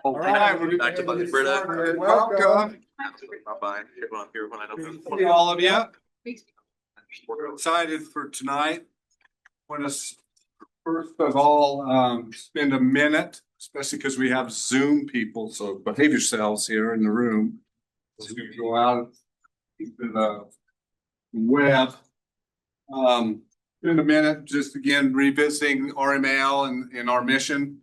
All right, we're Back to gonna get Britta. started. Welcome. Bye-bye. Everyone here when I don't. Hey, all of you. We're excited for tonight. Want to first of all spend a minute, especially because we have Zoom people, so behave yourselves here in the room. As we go out to the web. Spend a minute just again revisiting RMAL and our mission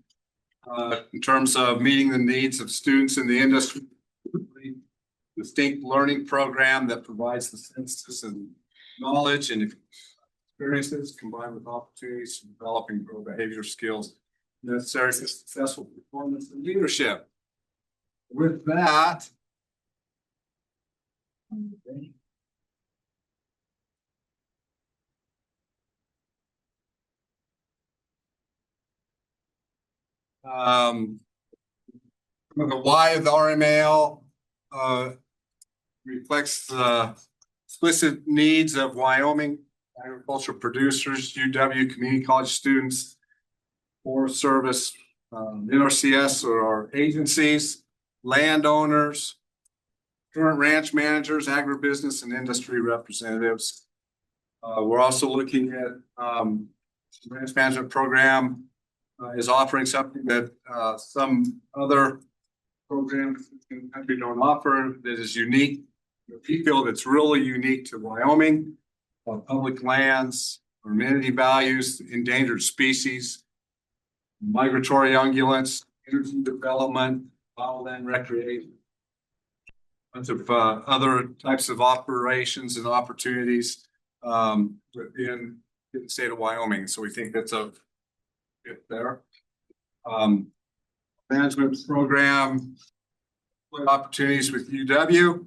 in terms of meeting the needs of students in the industry. Distinct learning program that provides the senses and knowledge and experiences combined with opportunities to develop and grow behavior skills necessary for successful performance and leadership. With that, the why of the RMAL reflects the explicit needs of Wyoming agricultural producers, UW community college students, Forest Service, NRCS or our agencies, landowners, current ranch managers, agribusiness and industry representatives. We're also looking at ranch management program is offering something that some other programs in the country don't offer that is unique. We feel that's really unique to Wyoming, public lands, amenity values, endangered species, migratory ungulates, energy development, wildland recreation, bunch of other types of operations and opportunities within the state of Wyoming. So we think that's a fit there. Management program opportunities with UW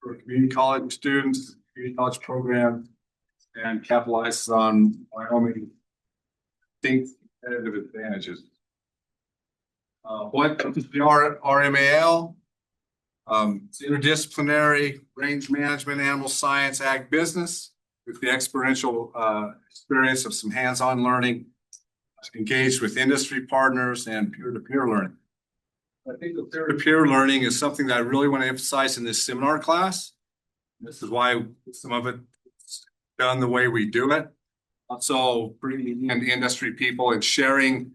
for community college students, community college program, and capitalize on Wyoming distinct competitive advantages. What is the RMAL? It's interdisciplinary range management, animal science, ag business with the experiential experience of some hands-on learning, engaged with industry partners and peer-to-peer learning. I think the peer-to-peer learning is something that I really want to emphasize in this seminar class. This is why some of it is done the way we do it. Also bringing in industry people and sharing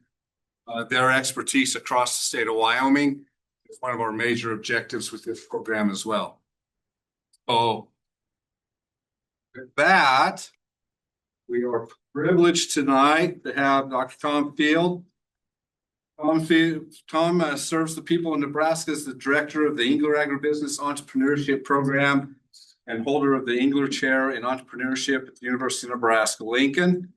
their expertise across the state of Wyoming is one of our major objectives with this program as well. So with that, we are privileged tonight to have Dr. Tom Field. Tom serves the people of Nebraska as the director of the Engler Agribusiness Entrepreneurship Program and holder of the Engler Chair in Entrepreneurship at the University of Nebraska-Lincoln.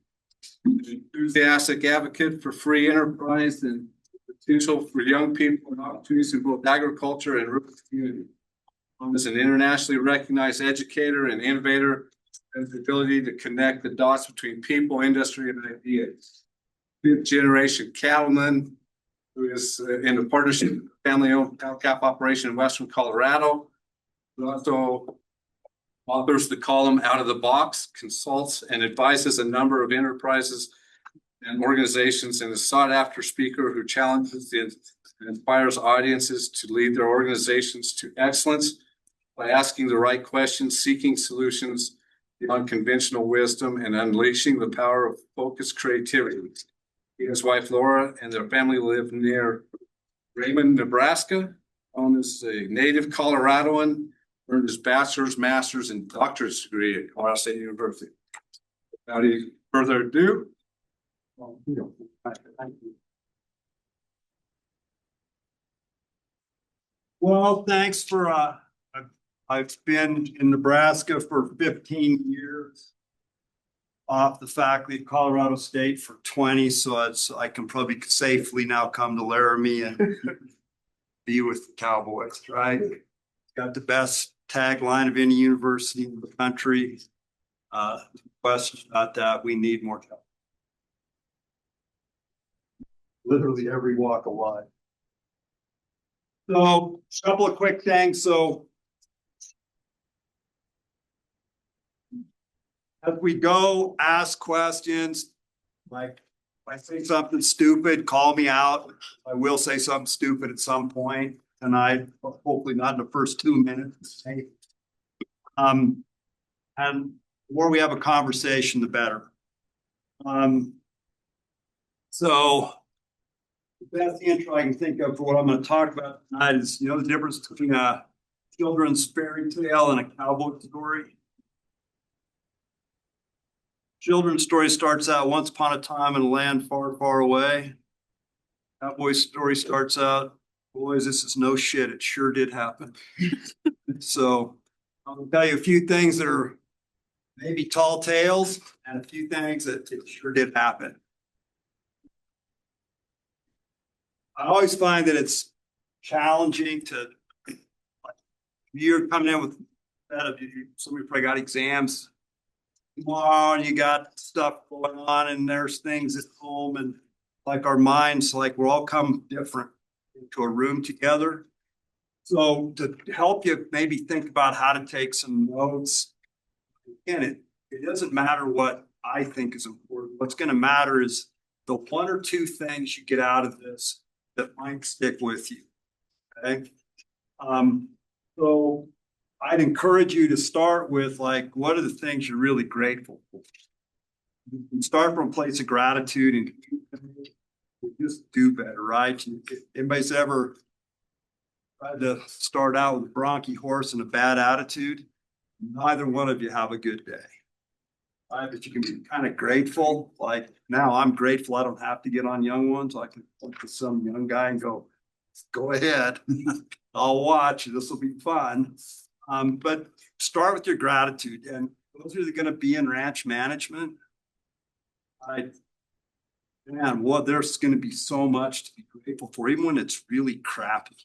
Enthusiastic advocate for free enterprise and potential for young people and opportunities in both agriculture and rural community. Tom is an internationally recognized educator and innovator and the ability to connect the dots between people, industry, and ideas. Fifth generation cattleman who is in a partnership with a family-owned cow calf operation in Western Colorado. He also authors the column Out of the Box, consults and advises a number of enterprises and organizations, and is a sought-after speaker who challenges and inspires audiences to lead their organizations to excellence by asking the right questions, seeking solutions beyond conventional wisdom, and unleashing the power of focused creativity. He and his wife Laura and their family live near Raymond, Nebraska. Tom is a native Coloradoan, earned his bachelor's, master's, and doctorate degree at Colorado State University. Without any further ado, well, thanks for I've been in Nebraska for 15 years. Off the faculty at Colorado State for 20, so I can probably safely now come to Laramie and be with the Cowboys, right? Got the best tagline of any university in the country. Question about that, we need more Cowboys. Literally every walk of life. So a couple of quick things. So as we go, ask questions, like I say something stupid, call me out. I will say something stupid at some point tonight, hopefully not in the first 2 minutes. And the more we have a conversation, the better. So that's the intro I can think of for what I'm going to talk about tonight is, the difference between a children's fairy tale and a cowboy story. Children's story starts out once upon a time in a land far, far away. Cowboy story starts out, boys, this is no shit. It sure did happen. So I'll tell you a few things that are maybe tall tales and a few things that it sure did happen. I always find that it's challenging to, you're coming in with somebody probably got exams tomorrow and you got stuff going on and there's things at home and like our minds, like we're all come different into a room together. So to help you maybe think about how to take some notes, again, it doesn't matter what I think is important. What's going to matter is the one or two things you get out of this that might stick with you. Okay. So I'd encourage you to start with like, what are the things you're really grateful for? You can start from a place of gratitude and just do better, right? Anybody's ever tried to start out with a bronchi horse and a bad attitude? Neither one of you have a good day. Right? But you can be kind of grateful. Like now I'm grateful I don't have to get on young ones. I can look to some young guy and go ahead. I'll watch. This will be fun. But start with your gratitude. And those are going to be in ranch management. There's going to be so much to be grateful for, even when it's really crappy.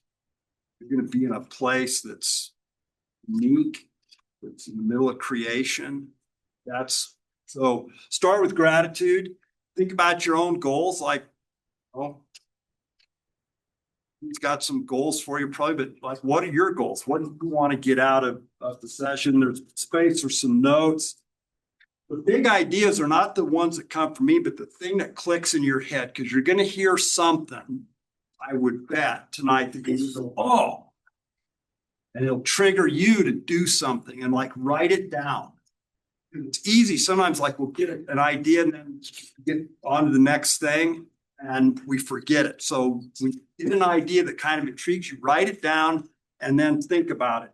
You're going to be in a place that's unique. It's in the middle of creation. So start with gratitude. Think about your own goals. Like, he's got some goals for you probably, but like, what are your goals? What do you want to get out of the session? There's space for some notes. The big ideas are not the ones that come from me, but the thing that clicks in your head, because you're going to hear something, I would bet tonight that you go, oh, and it'll trigger you to do something and like write it down. It's easy. Sometimes like we'll get an idea and then get on to the next thing and we forget it. So we get an idea that kind of intrigues you, write it down and then think about it.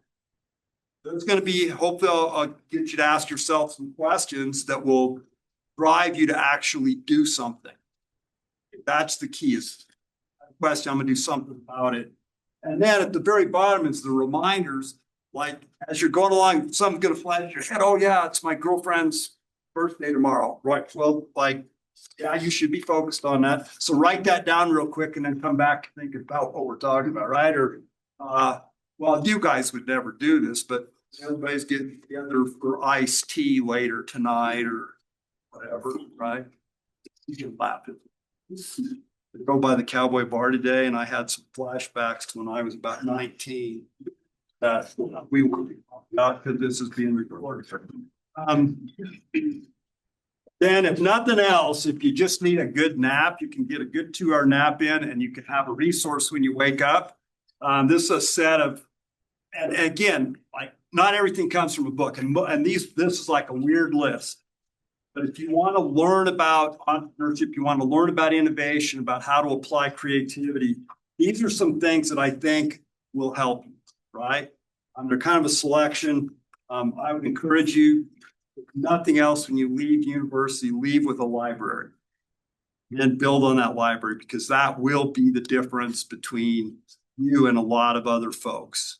There's going to be, hopefully I'll get you to ask yourself some questions that will drive you to actually do something. That's the key is a question, I'm going to do something about it. And then at the very bottom is the reminders, like as you're going along, something's going to flash in your head. Oh yeah, it's my girlfriend's birthday tomorrow. Right. Well, like, yeah, you should be focused on that. So write that down real quick and then come back and think about what we're talking about, right? Or, well, you guys would never do this, but everybody's getting together for iced tea later tonight or whatever, right? You can laugh at it. I go by the Cowboy Bar today and I had some flashbacks to when I was about 19 that we were about because this is being recorded. Then if nothing else, if you just need a good nap, you can get a good 2-hour nap in and you can have a resource when you wake up. This is a set of, and again, like not everything comes from a book and this is like a weird list. But if you want to learn about entrepreneurship, you want to learn about innovation, about how to apply creativity, these are some things that I think will help you, right? They're kind of a selection. I would encourage you, if nothing else, when you leave university, leave with a library and build on that library because that will be the difference between you and a lot of other folks.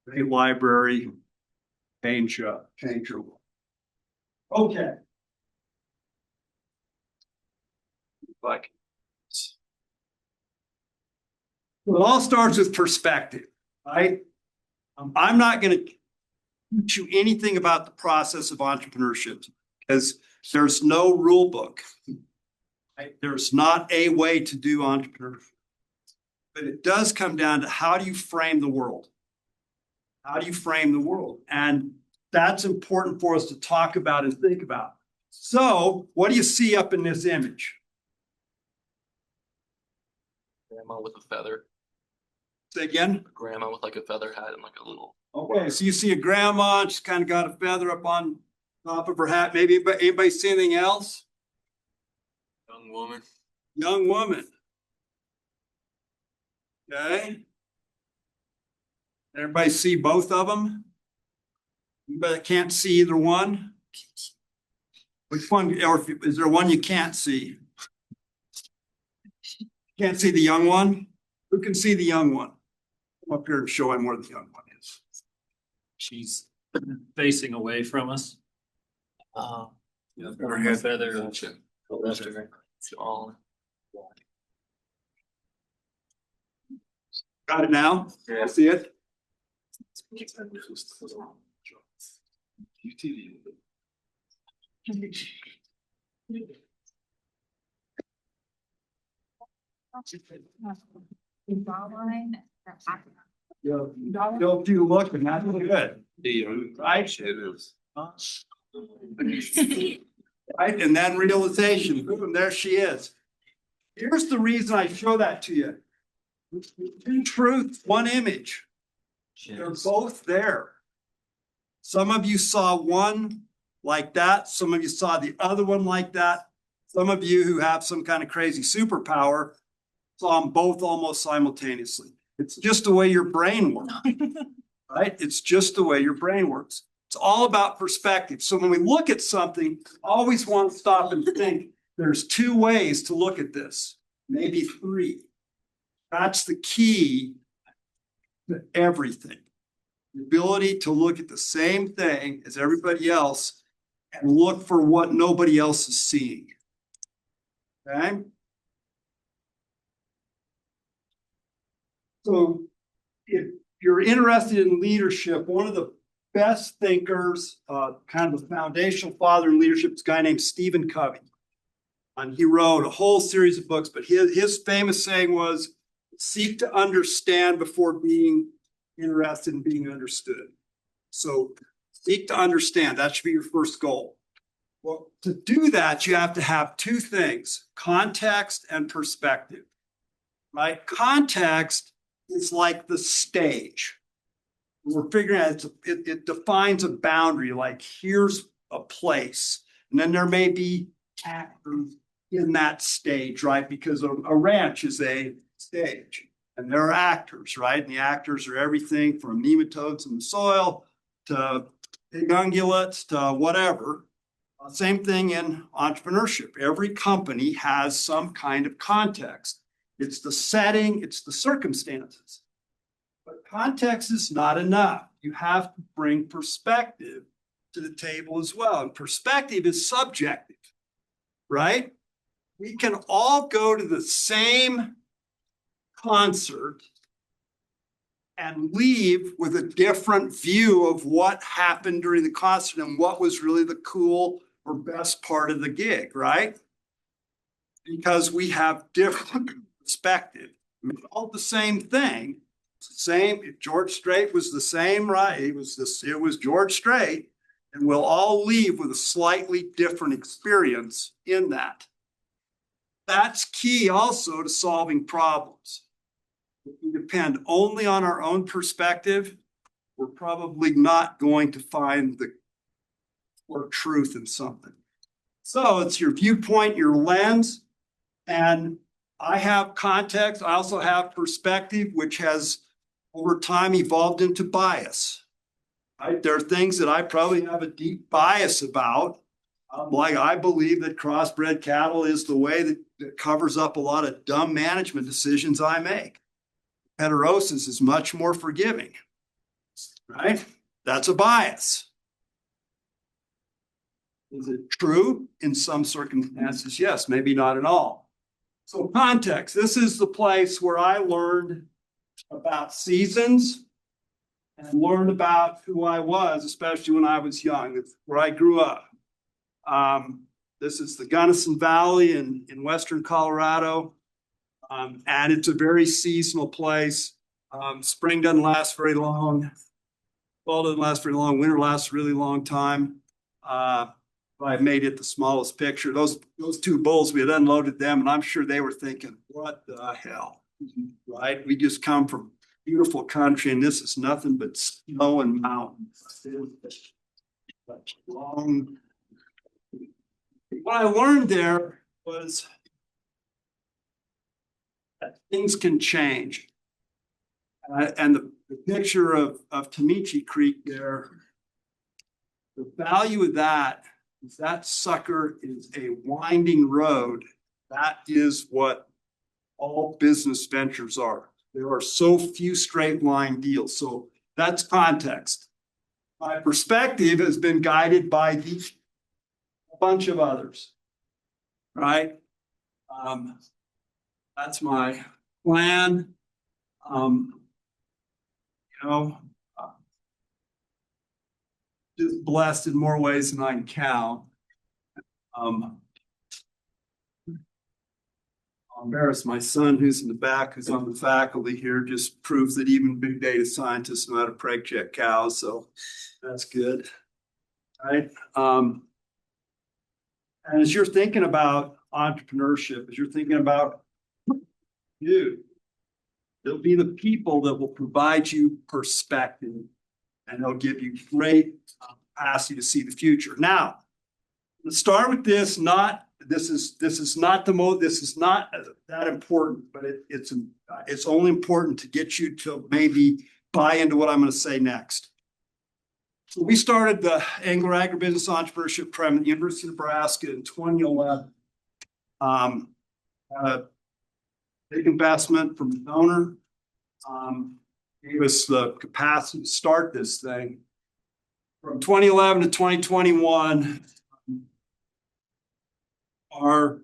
Great library, change your world. Okay. Like, well, it all starts with perspective, right? I'm not going to teach you anything about the process of entrepreneurship because there's no rule book. Right? There's not a way to do entrepreneurship. But it does come down to how do you frame the world? How do you frame the world? And that's important for us to talk about and think about. So what do you see up in this image? Grandma with a feather, Say again? grandma with like a feather hat and like a little. Okay, so you see a grandma, she's kind of got a feather up on top of her hat. Maybe anybody see anything else? Young woman. Young woman. Okay. Everybody see both of them? Anybody can't see either one? Which one, or is there one you can't see? Can't see the young one? Who can see the young one? Come up here and show him where the young one is. She's facing away from us. Her head. feather Gotcha. left of her. It's all. Got it now? Yeah. See it? Don't you look and that's good. Right? Right, and then realization, boom, there she is. Here's the reason I show that to you. In truth, one image. They're both there. Some of you saw one like that. Some of you saw the other one like that. Some of you who have some kind of crazy superpower saw them both almost simultaneously. It's just the way your brain works, right? It's just the way your brain works. It's all about perspective. So when we look at something, always want to stop and think, there's two ways to look at this, maybe three. That's the key to everything. The ability to look at the same thing as everybody else and look for what nobody else is seeing. Okay? So if you're interested in leadership, one of the best thinkers, kind of a foundational father in leadership, is a guy named Stephen Covey. And he wrote a whole series of books, but his famous saying was, seek to understand before being interested in being understood. So seek to understand, that should be your first goal. Well, to do that, you have to have two things, context and perspective, right? Context is like the stage. We're figuring out it defines a boundary, like here's a place. And then there may be actors in that stage, right? Because a ranch is a stage. And there are actors, right? And the actors are everything from nematodes in the soil to big ungulates to whatever. Same thing in entrepreneurship. Every company has some kind of context. It's the setting, it's the circumstances. But context is not enough. You have to bring perspective to the table as well. And perspective is subjective, right? We can all go to the same concert and leave with a different view of what happened during the concert and what was really the cool or best part of the gig, right? Because we have different perspective. I mean, all the same thing. Same, if George Strait was the same, right? It was George Strait, and we'll all leave with a slightly different experience in that. That's key also to solving problems. If we depend only on our own perspective, we're probably not going to find the or truth in something. So it's your viewpoint, your lens, and I have context. I also have perspective, which has over time evolved into bias. Right? There are things that I probably have a deep bias about. Like I believe that crossbred cattle is the way that covers up a lot of dumb management decisions I make. Heterosis is much more forgiving, right? That's a bias. Is it true? In some circumstances, yes, maybe not at all. So context, this is the place where I learned about seasons and learned about who I was, especially when I was young, where I grew up. This is the Gunnison Valley in western Colorado. And it's a very seasonal place. Spring doesn't last very long. Fall doesn't last very long. Winter lasts a really long time. I made it the smallest picture. Those two bulls, we had unloaded them and I'm sure they were thinking, what the hell? Right? We just come from beautiful country and this is nothing but snow and mountains. Long. What I learned there was that things can change. And the picture of Tamichi Creek there, the value of that is that sucker is a winding road. That is what all business ventures are. There are so few straight line deals. So that's context. My perspective has been guided by a bunch of others, right? That's my plan. Just blessed in more ways than I can count. I'll embarrass my son who's in the back, who's on the faculty here, just proves that even big data scientists know how to preg check cows. So that's good. Right. And as you're thinking about entrepreneurship, as you're thinking about you, there'll be the people that will provide you perspective and they'll give you great capacity to see the future. Now, let's start with this. This is not that important, but it's only important to get you to maybe buy into what I'm going to say next. So we started the Angler Agribusiness Entrepreneurship Program at the University of Nebraska in 2011. A big investment from the donor. Gave us the capacity to start this thing. From 2011 to 2021, our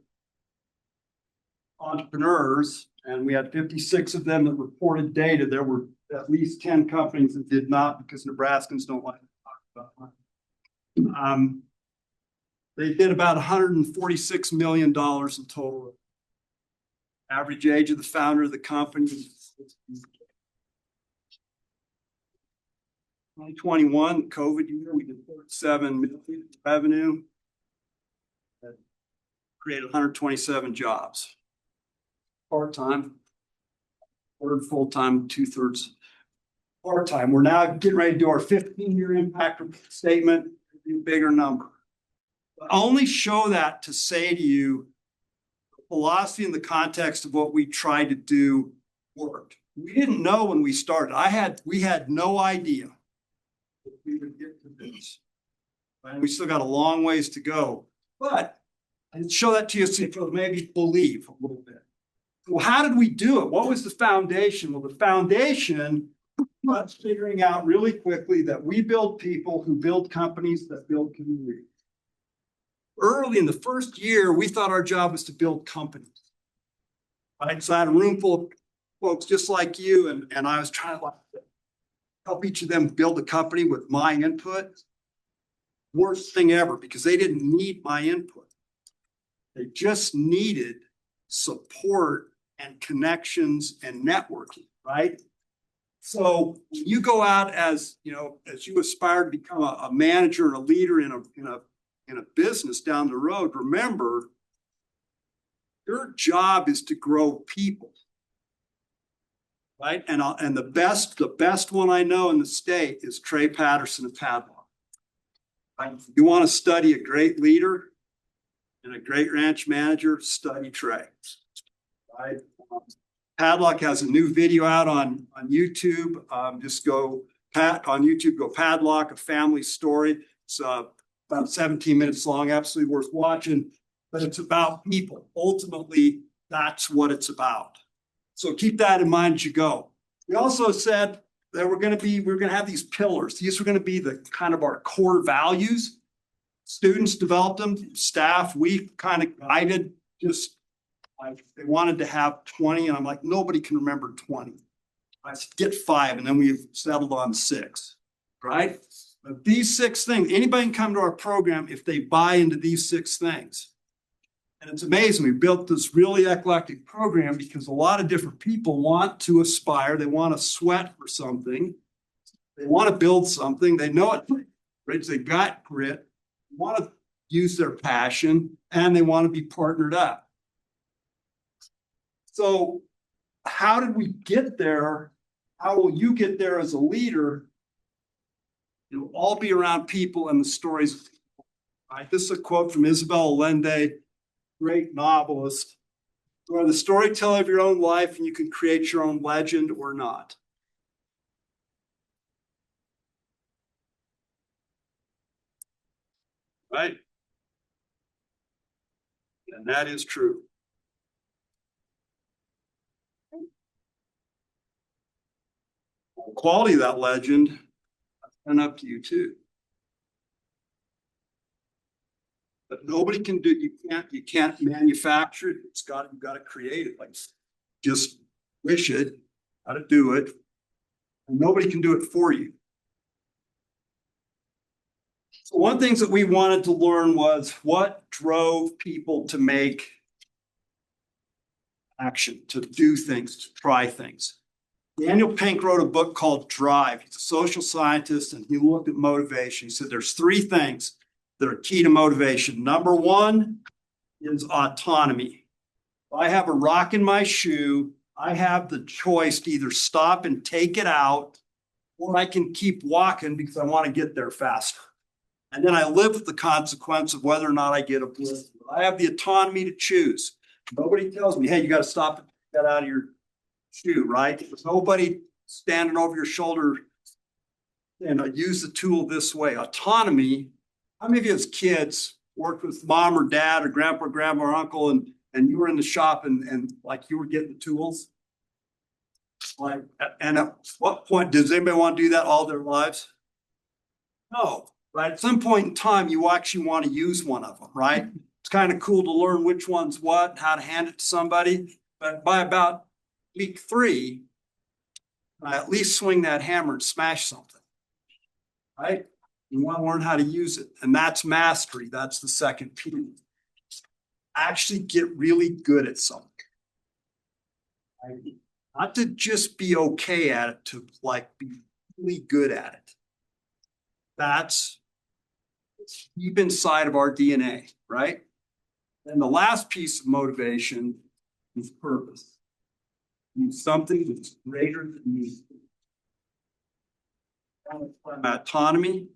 entrepreneurs, and we had 56 of them that reported data. There were at least 10 companies that did not because Nebraskans don't like to talk about money. They did about $146 million in total. Average age of the founder of the company is 2021, COVID year, we did 47 million in revenue. That created 127 jobs. Part-time, third full-time, 2/3 part-time. We're now getting ready to do our 15-year impact statement, a bigger number. But I only show that to say to you, the philosophy in the context of what we tried to do worked. We didn't know when we started. We had no idea that we would get to this. And we still got a long ways to go. But I show that to you so you maybe believe a little bit. Well, how did we do it? What was the foundation? Well, the foundation was figuring out really quickly that we build people who build companies that build communities. Early in the first year, we thought our job was to build companies. Right? So I had a room full of folks just like you, and I was trying to help each of them build a company with my input. Worst thing ever, because they didn't need my input. They just needed support and connections and networking, right? So when you go out as you aspire to become a manager and a leader in a business down the road, remember, your job is to grow people. Right. And the best one I know in the state is Trey Patterson of Padlock. Right? If you want to study a great leader and a great ranch manager, study Trey. Right? Padlock has a new video out on YouTube. Just go on YouTube, go Padlock, a family story. It's about 17 minutes long, absolutely worth watching, but it's about people. Ultimately, that's what it's about. So keep that in mind as you go. We also said that we're going to have these pillars. These are going to be the kind of our core values. Students developed them, staff, we kind of guided, just like they wanted to have 20, and I'm like, nobody can remember 20. I said, get 5, and then we've settled on 6, right? But these 6 things, anybody can come to our program if they buy into these 6 things. And it's amazing. We built this really eclectic program because a lot of different people want to aspire. They want to sweat for something. They want to build something. They know it. Right? They got grit. They want to use their passion, and they want to be partnered up. So how did we get there? How will you get there as a leader? It'll all be around people and the stories of people. Right? This is a quote from Isabel Allende, great novelist. You are the storyteller of your own life, and you can create your own legend or not. Right? And that is true. The quality of that legend, and up to you too. But nobody can do, you can't manufacture it. You've got to create it. Like just wish it, how to do it. And nobody can do it for you. So one of the things that we wanted to learn was what drove people to make action, to do things, to try things. Daniel Pink wrote a book called Drive. He's a social scientist, and he looked at motivation. He said there's three things that are key to motivation. Number one is autonomy. If I have a rock in my shoe, I have the choice to either stop and take it out, or I can keep walking because I want to get there faster. And then I live with the consequence of whether or not I get a blister. I have the autonomy to choose. Nobody tells me, hey, you got to stop and get out of your shoe, right? There's nobody standing over your shoulder and use the tool this way. Autonomy. How many of you as kids worked with mom or dad or grandpa, or grandma, or uncle, and you were in the shop and like you were getting the tools? Like, and at what point does anybody want to do that all their lives? No, right? At some point in time, you actually want to use one of them, right? It's kind of cool to learn which one's what, how to hand it to somebody. But by about week 3, I at least swing that hammer and smash something, right? You want to learn how to use it. And that's mastery. That's the second piece. Actually get really good at something. Right? Not to just be okay at it, to like be really good at it. That's deep inside of our DNA, right? And the last piece of motivation is purpose. Something that's greater than me. My autonomy,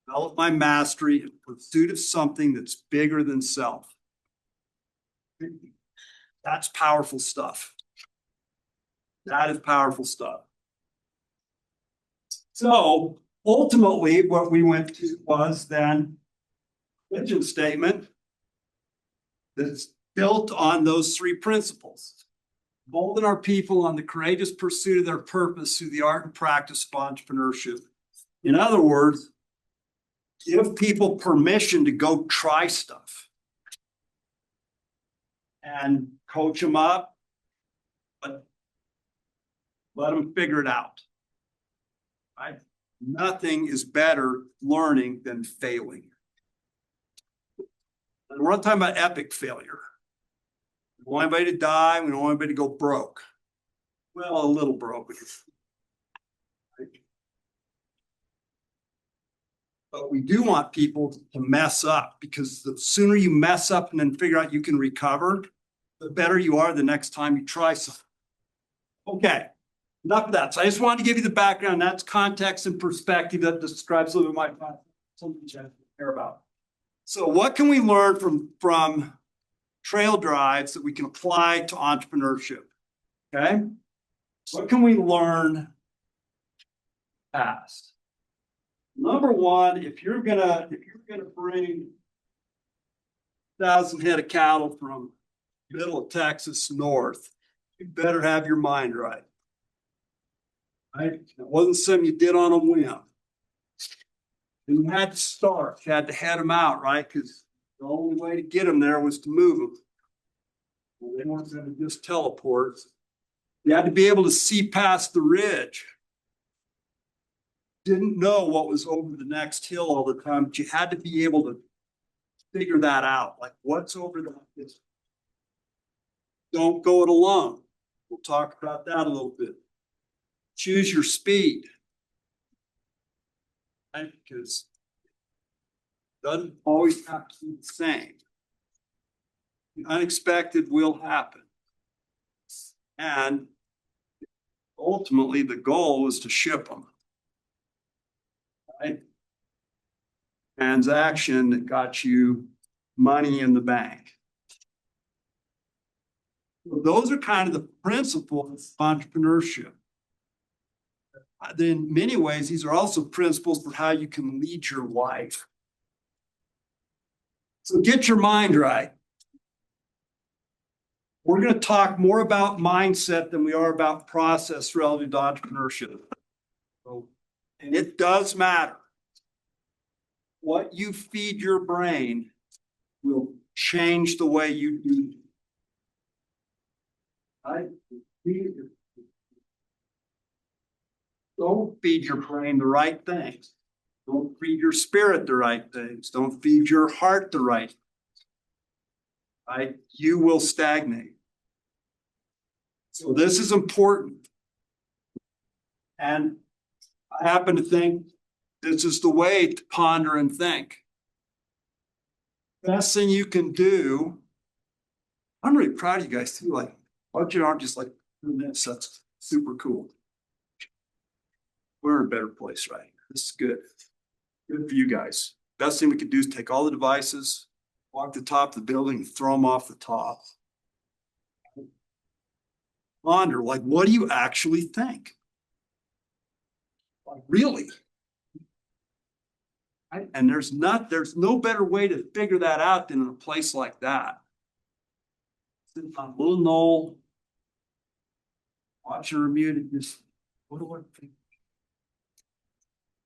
develop my mastery in pursuit of something that's bigger than self. That's powerful stuff. That is powerful stuff. So ultimately, what we went to was then a vision statement that's built on those 3 principles. Embolden our people on the courageous pursuit of their purpose through the art and practice of entrepreneurship. In other words, give people permission to go try stuff and coach them up, but let them figure it out. Right? Nothing is better learning than failing. And we're not talking about epic failure. We don't want anybody to die. We don't want anybody to go broke. Well, a little broke. Right? But we do want people to mess up, because the sooner you mess up and then figure out you can recover, the better you are the next time you try something. Okay, enough of that. So I just wanted to give you the background. That's context and perspective that describes a little bit of my something I care about. So what can we learn from trail drives that we can apply to entrepreneurship? Okay, what can we learn fast? Number one, if you're gonna bring 1,000 head of cattle from middle of Texas north, you better have your mind right. Right? It wasn't something you did on a whim. And you had to start. You had to head them out, right? Because the only way to get them there was to move them. Well, they weren't going to just teleport. You had to be able to see past the ridge. Didn't know what was over the next hill all the time, but you had to be able to figure that out. Like, what's over that? Don't go it alone. We'll talk about that a little bit. Choose your speed. Right? Because Doesn't always have to be the same. The unexpected will happen. And ultimately, the goal is to ship them. Right? Transaction that got you money in the bank. Those are kind of the principles of entrepreneurship. In many ways, these are also principles for how you can lead your life. So get your mind right. We're going to talk more about mindset than we are about process relative to entrepreneurship. And it does matter. What you feed your brain will change the way you do. Don't feed your brain the right things. Don't feed your spirit the right things. Don't feed your heart the right things. Right? You will stagnate. So this is important. And I happen to think this is the way to ponder and think. Best thing you can do. I'm really proud of you guys too. Like, why don't you aren't just like doing this? That's super cool. We're in a better place right here. This is good. Good for you guys. Best thing we could do is take all the devices, walk to the top of the building, and throw them off the top. Ponder, like, what do you actually think? Like, really? And there's no better way to figure that out than in a place like that. Sitting on a little knoll, watching Bermuda, just what do I think?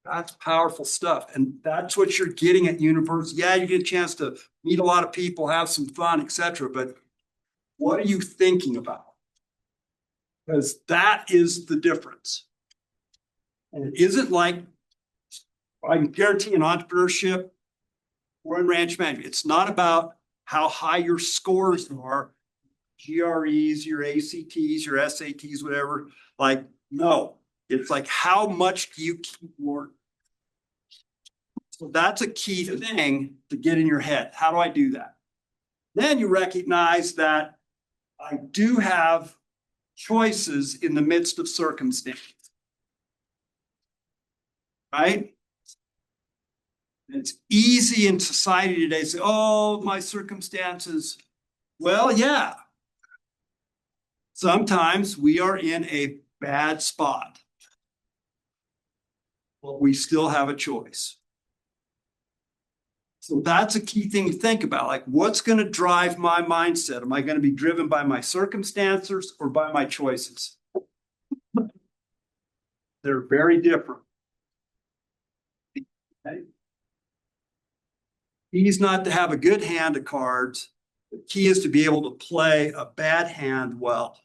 That's powerful stuff. And that's what you're getting at university. Yeah, you get a chance to meet a lot of people, have some fun, etc. But what are you thinking about? Because that is the difference. And it isn't like, I can guarantee in entrepreneurship or in ranch management, it's not about how high your scores are, GREs, your ACTs, your SATs, whatever. Like, no, it's like, how much do you keep learning? So that's a key thing to get in your head. How do I do that? Then you recognize that I do have choices in the midst of circumstance. Right? It's easy in society today to say, oh, my circumstances. Well, yeah. Sometimes we are in a bad spot, but we still have a choice. So that's a key thing to think about. Like, what's going to drive my mindset? Am I going to be driven by my circumstances or by my choices? They're very different. Okay? Key is not to have a good hand of cards. The key is to be able to play a bad hand well.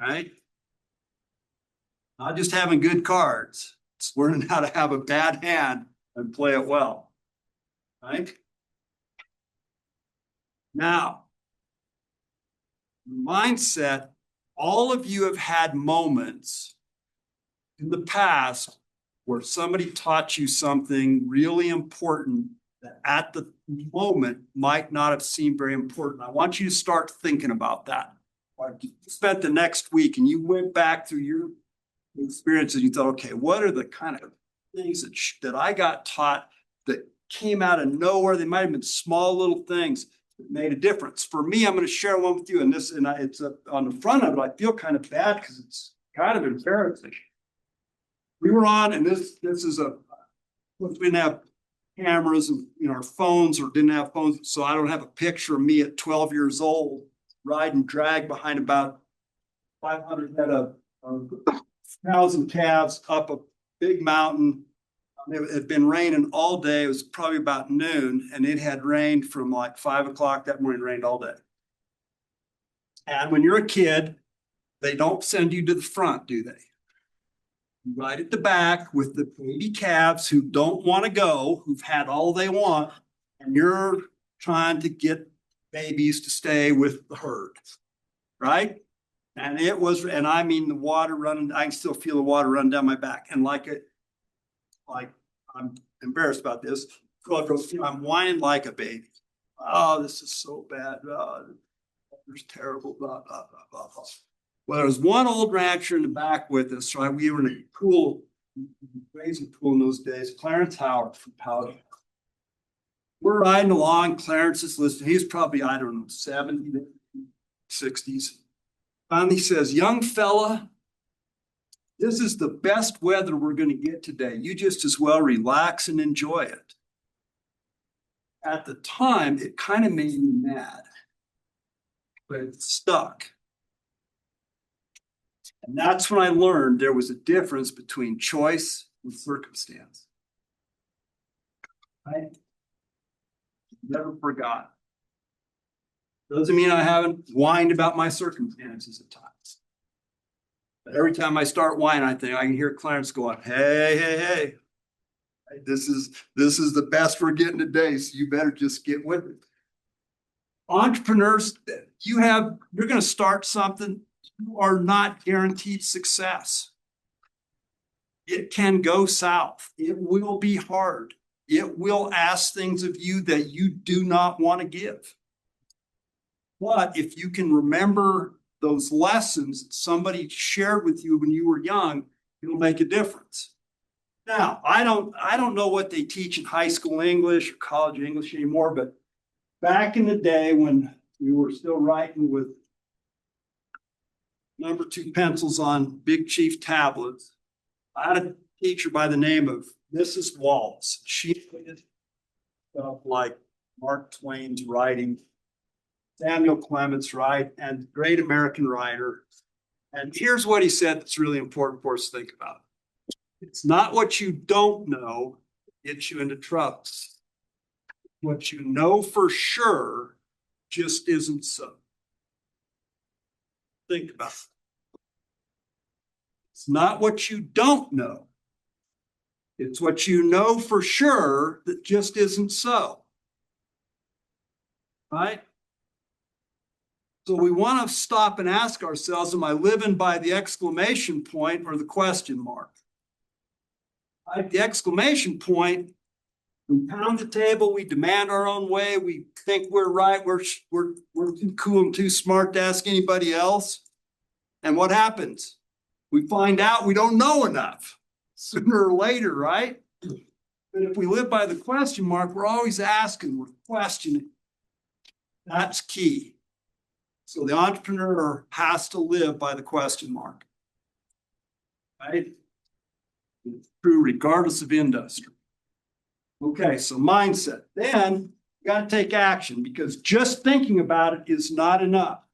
Right? Not just having good cards. It's learning how to have a bad hand and play it well. Right? Now, mindset, all of you have had moments in the past where somebody taught you something really important that at the moment might not have seemed very important. I want you to start thinking about that. Like, you spent the next week and you went back through your experiences and you thought, okay, what are the kind of things that I got taught that came out of nowhere? They might have been small little things that made a difference. For me, I'm going to share one with you, and it's on the front of it. I feel kind of bad because it's kind of embarrassing. We were on, and this is we didn't have cameras and our phones, or didn't have phones, so I don't have a picture of me at 12 years old riding drag behind about 500 head of cows and calves up a big mountain. It had been raining all day. It was probably about noon, and it had rained from like 5 o'clock that morning. It rained all day. And when you're a kid, they don't send you to the front, do they? Right at the back with the baby calves who don't want to go, who've had all they want, and you're trying to get babies to stay with the herd, right? And it was, and I mean, the water running, I can still feel the water running down my back. And I'm embarrassed about this. Girl goes, I'm whining like a baby. Oh, this is so bad. It's terrible, blah, blah, blah, blah, blah. Well, there was one old rancher in the back with us, right? We were in a pool, crazy pool in those days, Clarence Howard from Powder. We're riding along, Clarence is listening. He's probably, I don't know, 70, 60s. Finally says, young fella, this is the best weather we're going to get today. You just as well relax and enjoy it. At the time, it kind of made me mad, but it stuck. And that's when I learned there was a difference between choice and circumstance. I never forgot. Doesn't mean I haven't whined about my circumstances at times. But every time I start whining, I think I can hear Clarence going, hey, hey, hey. This is the best we're getting today, so you better just get with it. Entrepreneurs, you're going to start something, you are not guaranteed success. It can go south. It will be hard. It will ask things of you that you do not want to give. But if you can remember those lessons that somebody shared with you when you were young, it'll make a difference. Now, I don't know what they teach in high school English or college English anymore, but back in the day when we were still writing with number 2 pencils on Big Chief tablets, I had a teacher by the name of Mrs. Wallace. She did stuff like Mark Twain's writing, Samuel Clemens, right, and great American writer. And here's what he said that's really important for us to think about. It's not what you don't know that gets you into troubles. What you know for sure just isn't so. Think about it. It's not what you don't know. It's what you know for sure that just isn't so. Right? So we want to stop and ask ourselves, am I living by the exclamation point or the question mark? At the exclamation point, we pound the table, we demand our own way, we think we're right, we're too cool and too smart to ask anybody else. And what happens? We find out we don't know enough sooner or later, right? But if we live by the question mark, we're always asking, we're questioning. That's key. So the entrepreneur has to live by the question mark, right? It's true regardless of industry. Okay, so mindset. Then you got to take action because just thinking about it is not enough.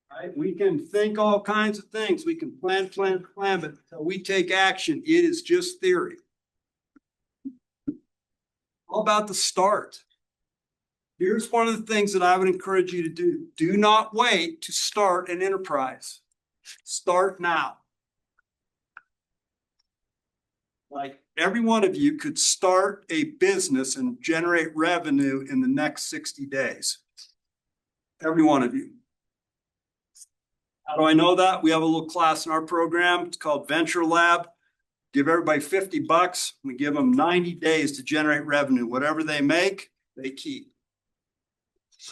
Right? We can think all kinds of things. We can plan, but until we take action, it is just theory. All about the start. Here's one of the things that I would encourage you to do. Do not wait to start an enterprise. Start now. Like every one of you could start a business and generate revenue in the next 60 days. Every one of you. How do I know that? We have a little class in our program. It's called Venture Lab. Give everybody $50. We give them 90 days to generate revenue. Whatever they make, they keep.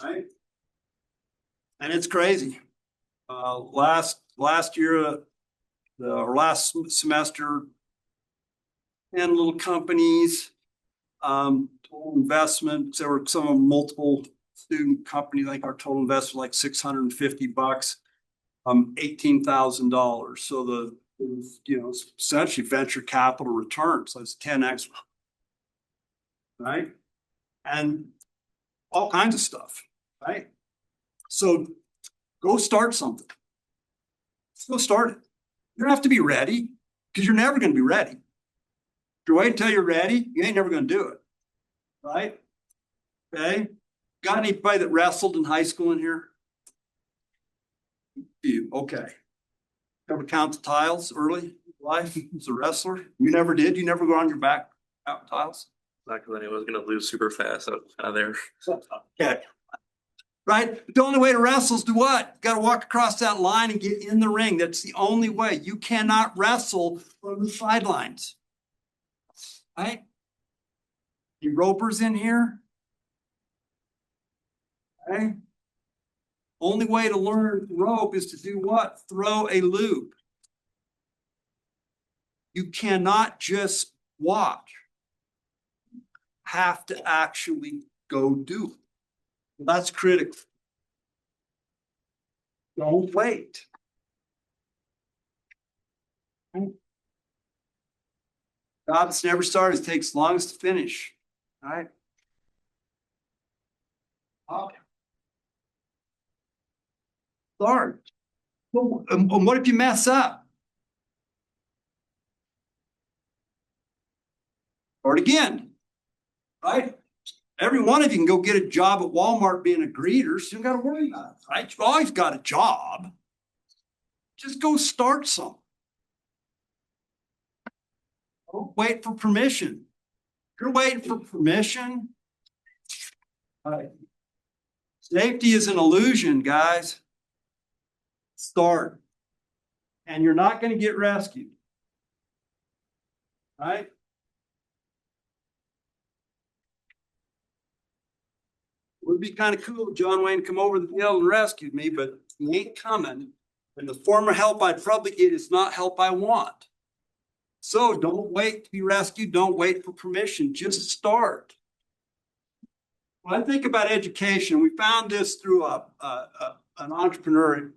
Right? And it's crazy. Last year, or last semester, 10 little companies, total investment. There were some of them multiple student companies. I think our total investment was like $650, $18,000. So essentially venture capital returns. So it's 10x, right? And all kinds of stuff, right? So go start something. Let's go start it. You don't have to be ready because you're never going to be ready. If you wait until you're ready, you ain't never going to do it, right? Okay. Got anybody that wrestled in high school in here? You, okay. Ever count the tiles early in life as a wrestler? You never did? You never go on your back out tiles? Not because I was going to lose super fast out of there. Okay. Right? But the only way to wrestle is to what? Got to walk across that line and get in the ring. That's the only way. You cannot wrestle from the sidelines. Right? Any ropers in here? Okay. Only way to learn rope is to do what? Throw a loop. You cannot just watch. Have to actually go do it. That's critical. Don't wait. Job that's never started takes longest to finish. All right. Okay. Start. Well, and what if you mess up? Start again. Right? Every one of you can go get a job at Walmart being a greeter, so you don't got to worry about it. Right? You've always got a job. Just go start some. Don't wait for permission. If you're waiting for permission, right. Safety is an illusion, guys. Start. And you're not going to get rescued. Right? It would be kind of cool if John Wayne come over the hill and rescued me, but he ain't coming. And the form of help I'd probably get is not help I want. So don't wait to be rescued. Don't wait for permission. Just start. When I think about education, we found this through an entrepreneur.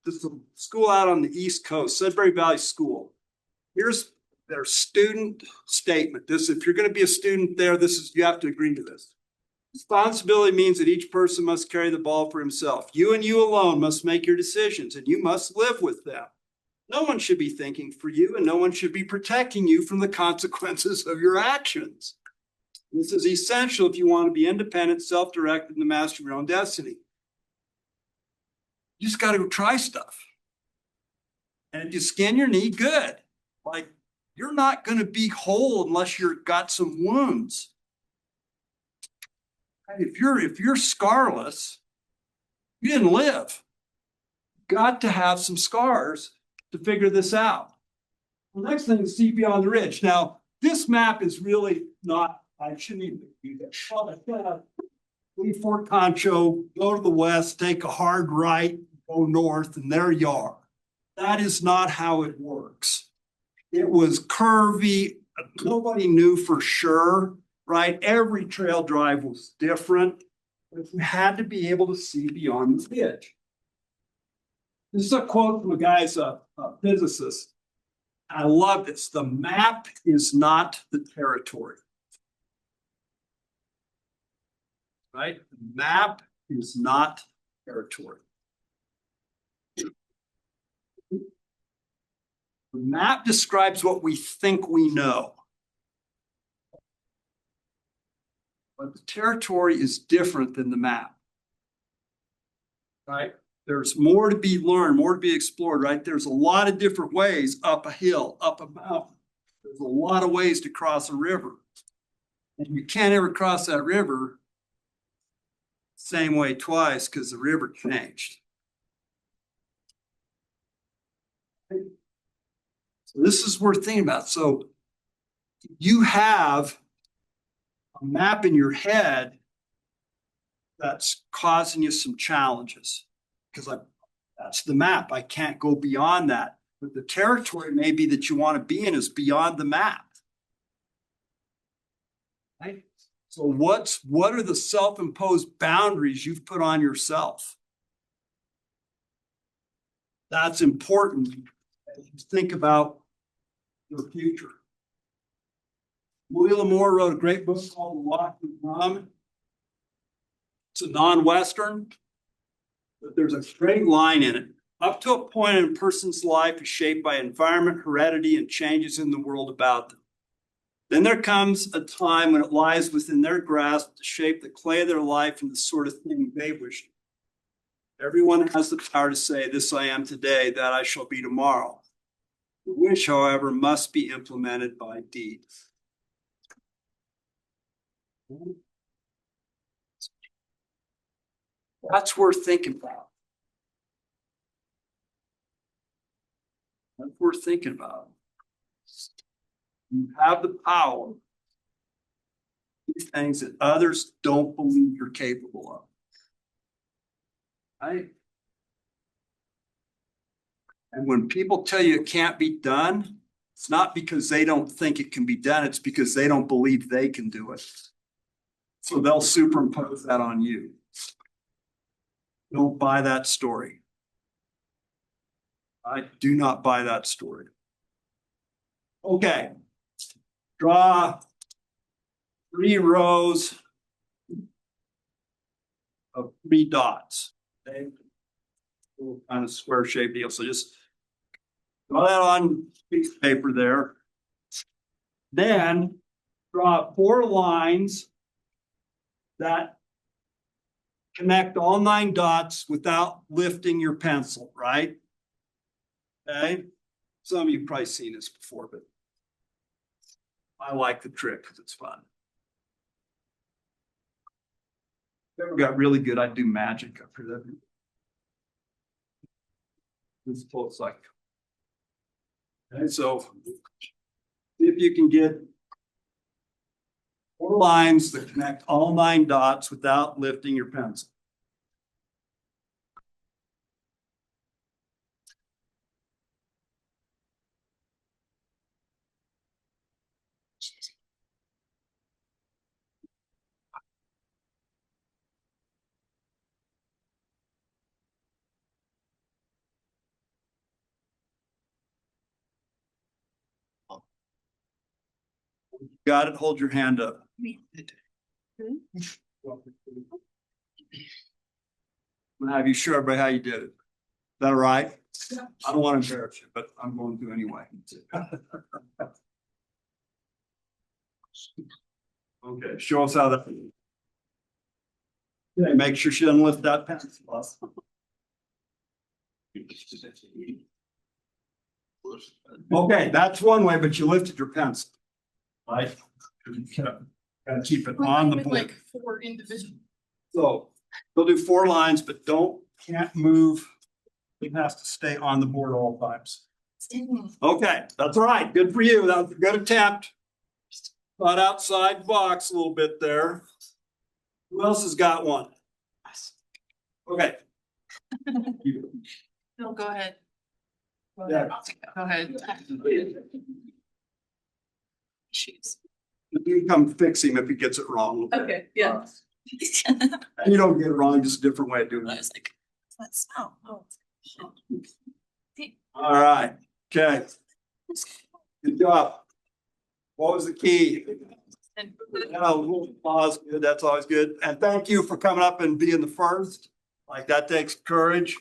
This is a school out on the East Coast, Sudbury Valley School. Here's their student statement. This, if you're going to be a student there, this is, you have to agree to this. Responsibility means that each person must carry the ball for himself. You and you alone must make your decisions, and you must live with them. No one should be thinking for you, and no one should be protecting you from the consequences of your actions. This is essential if you want to be independent, self-directed, and to master your own destiny. You just got to go try stuff. And if you skin your knee, good. Like, you're not going to be whole unless you've got some wounds. If you're scarless, you didn't live. You've got to have some scars to figure this out. The next thing is see beyond the ridge. Now, this map is really not, I shouldn't even do that. Leave Fort Concho, go to the west, take a hard right, go north, and there you are. That is not how it works. It was curvy. Nobody knew for sure, right? Every trail drive was different, but you had to be able to see beyond the ridge. This is a quote from a guy's a physicist. I love this. The map is not the territory. Right? The map is not territory. The map describes what we think we know. But the territory is different than the map. Right? There's more to be learned, more to be explored, right? There's a lot of different ways up a hill, up a mountain. There's a lot of ways to cross a river. And you can't ever cross that river same way twice because the river changed. So this is worth thinking about. So you have a map in your head that's causing you some challenges because that's the map. I can't go beyond that. But the territory maybe that you want to be in is beyond the map. Right? So what are the self-imposed boundaries you've put on yourself? That's important as you think about your future. Louis L'Amour wrote a great book called The Walk with Mom. It's a non-Western, but there's a great line in it. Up to a point in a person's life is shaped by environment, heredity, and changes in the world about them. Then there comes a time when it lies within their grasp to shape the clay of their life into the sort of thing they wish. Everyone has the power to say, this I am today, that I shall be tomorrow. The wish, however, must be implemented by deeds. That's worth thinking about. That's worth thinking about. You have the power to things that others don't believe you're capable of. Right? And when people tell you it can't be done, it's not because they don't think it can be done, it's because they don't believe they can do it. So they'll superimpose that on you. Don't buy that story. I do not buy that story. Okay. Draw 3 rows of 3 dots. Okay. Little kind of square shaped deal. So just draw that on piece of paper there. Then draw 4 lines that connect all 9 dots without lifting your pencil, right? Okay. Some of you have probably seen this before, but I like the trick because it's fun. If I ever got really good, I'd do magic up here. This looks like. Okay, so see if you can get 4 lines that connect all 9 dots without lifting your pencil. Got it? Hold your hand up. I'm gonna have you show everybody how you did it. Is that all right? I don't want to embarrass you, but I'm going to anyway. Okay, show us how that. Okay, make sure she doesn't lift that pencil. Okay, that's one way, but you lifted your pencil. Right? Gotta keep it on the board. Like 4 individual. So they'll do 4 lines, but can't move. It has to stay on the board all times. Okay, that's all right. Good for you. That was a good attempt. Thought outside the box a little bit there. Who else has got one? Okay. No, go ahead. Yeah. Go ahead. Shoes. You come fix him if he gets it wrong. Okay, yeah. And you don't get it wrong, just a different way of doing I it. was like, what's that smell? Oh. All right, okay. Good job. What was the key? Yeah, a little pause, good, that's always good. And thank you for coming up and being the first. Like that takes courage.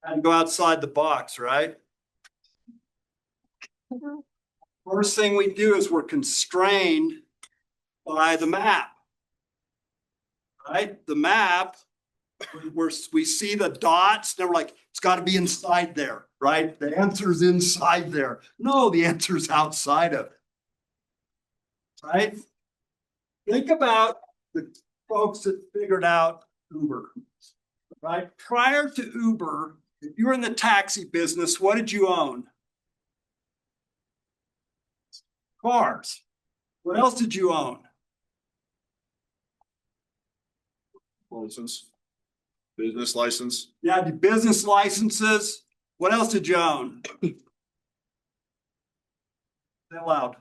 And go outside the box, right? First thing we do is we're constrained by the map. Right? The map, we see the dots, and we're like, it's got to be inside there, right? The answer's inside there. No, the answer's outside of it. Right? Think about the folks that figured out Uber. Right? Prior to Uber, if you were in the taxi business, what did you own? Cars. What else did you own? License, business license. You had your business licenses. What else did you own? Say loud.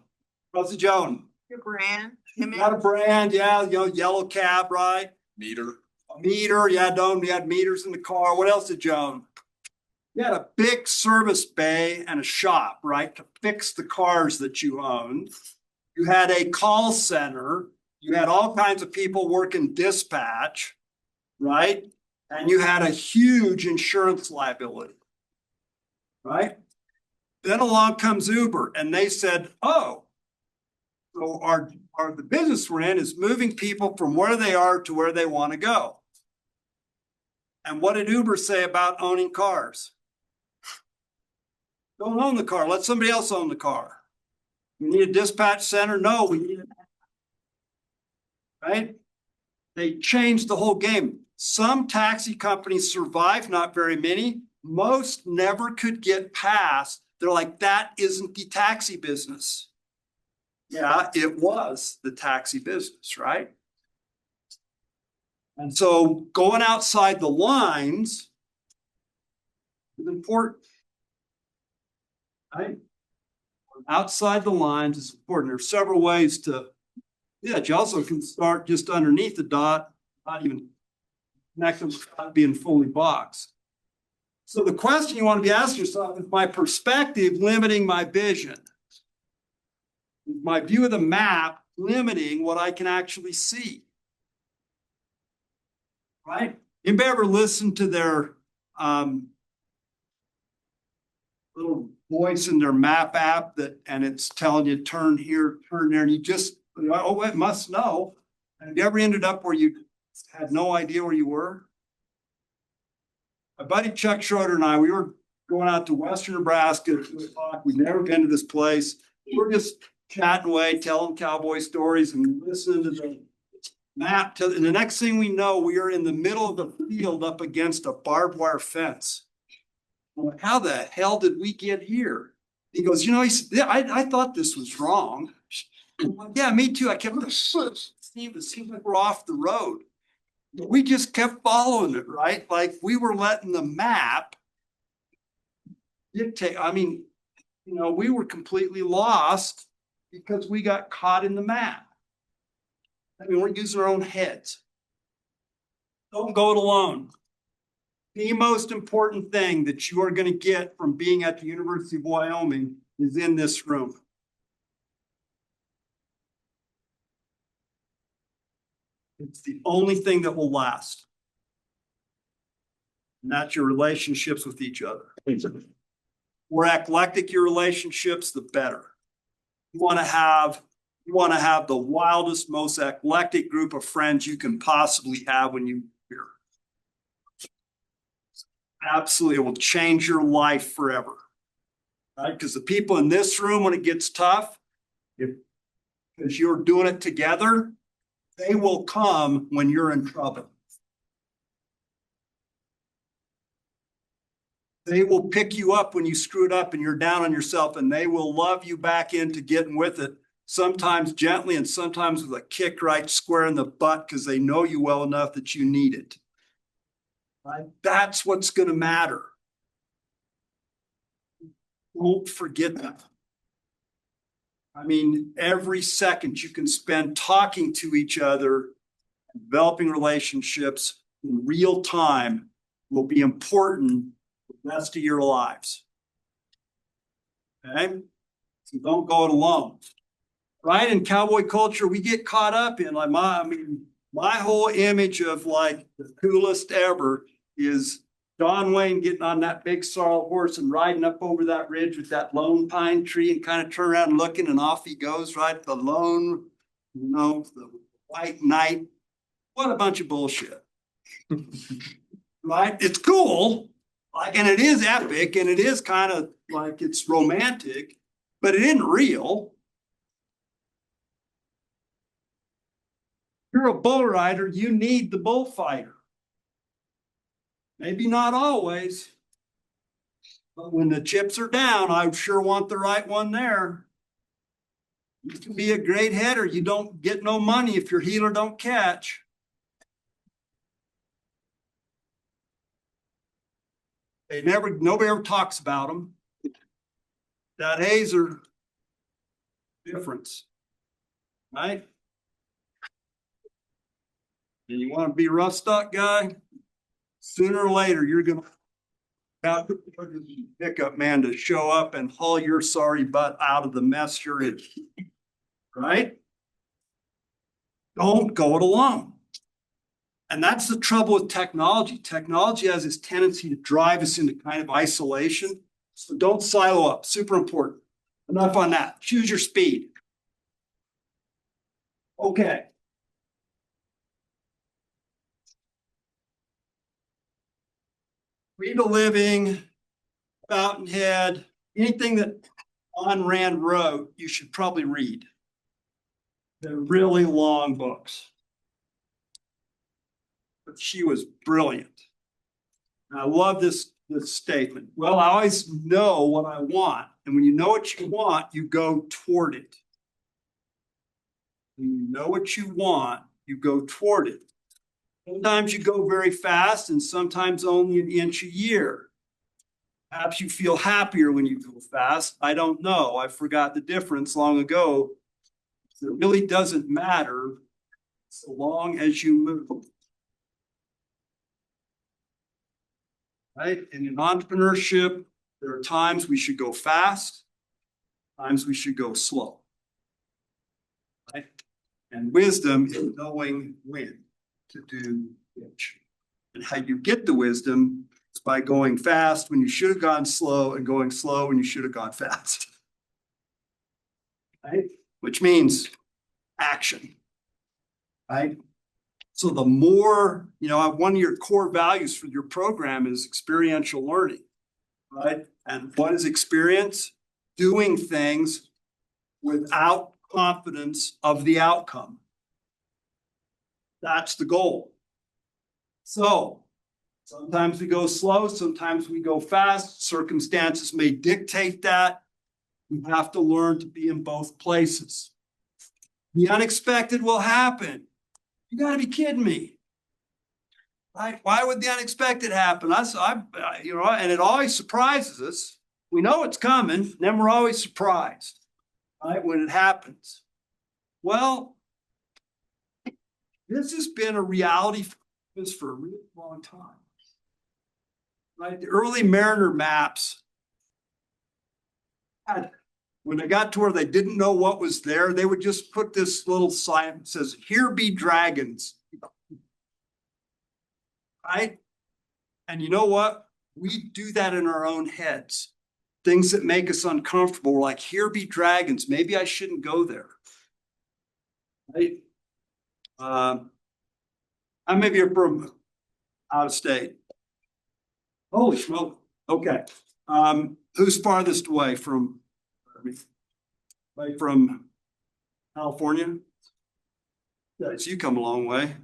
What else did you own? Your brand. You had a brand, yeah, you know, yellow cab, right? Meter. A meter, you had meters in the car. What else did you own? You had a big service bay and a shop, right, to fix the cars that you owned. You had a call center. You had all kinds of people working dispatch, right? And you had a huge insurance liability, right? Then along comes Uber and they said, oh, so the business we're in is moving people from where they are to where they want to go. And what did Uber say about owning cars? Don't own the car. Let somebody else own the car. We need a dispatch center? No, we need it. Right? They changed the whole game. Some taxi companies survived, not very many. Most never could get past. They're like, that isn't the taxi business. Yeah, it was the taxi business, right? And so going outside the lines is important. Right? Outside the lines is important. There are several ways to, yeah, you also can start just underneath the dot, not even connect them without being fully boxed. So the question you want to be asking yourself is my perspective limiting my vision? Is my view of the map limiting what I can actually see? Right? Anybody ever listen to their little voice in their map app that, and it's telling you turn here, turn there, and you just, oh, it must know. Have you ever ended up where you had no idea where you were? My buddy Chuck Schroeder and I, we were going out to Western Nebraska to talk. We'd never been to this place. We're just chatting away, telling cowboy stories and listening to the map. And the next thing we know, we are in the middle of the field up against a barbed wire fence. I'm like, how the hell did we get here? He goes, he said, yeah, I thought this was wrong. I'm like, yeah, me too. I kept, it seems like we're off the road. But we just kept following it, right? Like we were letting the map dictate. I mean, we were completely lost because we got caught in the map. I mean, we're using our own heads. Don't go it alone. The most important thing that you are going to get from being at the University of Wyoming is in this room. It's the only thing that will last. And that's your relationships with each other. The more eclectic your relationships, the better. You want to have the wildest, most eclectic group of friends you can possibly have when you're here. Absolutely, it will change your life forever. Right? Because the people in this room, when it gets tough, because you're doing it together, they will come when you're in trouble. They will pick you up when you screw it up and you're down on yourself, and they will love you back into getting with it, sometimes gently and sometimes with a kick right square in the butt because they know you well enough that you need it. Right? That's what's going to matter. Don't forget that. I mean, every second you can spend talking to each other, developing relationships in real time will be important for the rest of your lives. Okay? So don't go it alone. Right? In cowboy culture, we get caught up in like my whole image of like the coolest ever is Don Wayne getting on that big sorrel horse and riding up over that ridge with that lone pine tree and kind of turn around and looking and off he goes, right? The lone, the white knight. What a bunch of bullshit. Right? It's cool. Like, and it is epic and it is kind of like it's romantic, but it isn't real. You're a bull rider, you need the bullfighter. Maybe not always, but when the chips are down, I sure want the right one there. You can be a great header. You don't get no money if your heeler don't catch. Nobody ever talks about them. That hazer difference, right? And you want to be a rough stock guy? Sooner or later, you're going to have the pickup man to show up and haul your sorry butt out of the mess you're in. Right? Don't go it alone. And that's the trouble with technology. Technology has this tendency to drive us into kind of isolation. So don't silo up. Super important. Enough on that. Choose your speed. Okay. Read a Living, Fountainhead, anything that Ayn Rand wrote, you should probably read. They're really long books. But she was brilliant. And I love this statement. Well, I always know what I want. And when you know what you want, you go toward it. when you know what you want, you go toward it. Sometimes you go very fast and sometimes only an inch a year. Perhaps you feel happier when you go fast. I don't know. I forgot the difference long ago. It really doesn't matter so long as you move. Right? And in entrepreneurship, there are times we should go fast, times we should go slow. Right? And wisdom is knowing when to do which. And how you get the wisdom is by going fast when you should have gone slow and going slow when you should have gone fast. Right? Which means action. Right? So the more, one of your core values for your program is experiential learning. Right? And what is experience? Doing things without confidence of the outcome. That's the goal. So sometimes we go slow, sometimes we go fast. Circumstances may dictate that. We have to learn to be in both places. The unexpected will happen. You got to be kidding me. Right? Why would the unexpected happen? And it always surprises us. We know it's coming, then we're always surprised, right, when it happens. Well, this has been a reality for a really long time. Right? The early Mariner maps when they got to where they didn't know what was there, they would just put this little sign that says, "Here be dragons." Right? And you know what? We do that in our own heads. Things that make us uncomfortable. We're like, "Here be dragons. Maybe I shouldn't go there." Right? How many of you are from out of state? Holy smoke. Okay. Who's farthest away from California? Yeah, so you come a long way.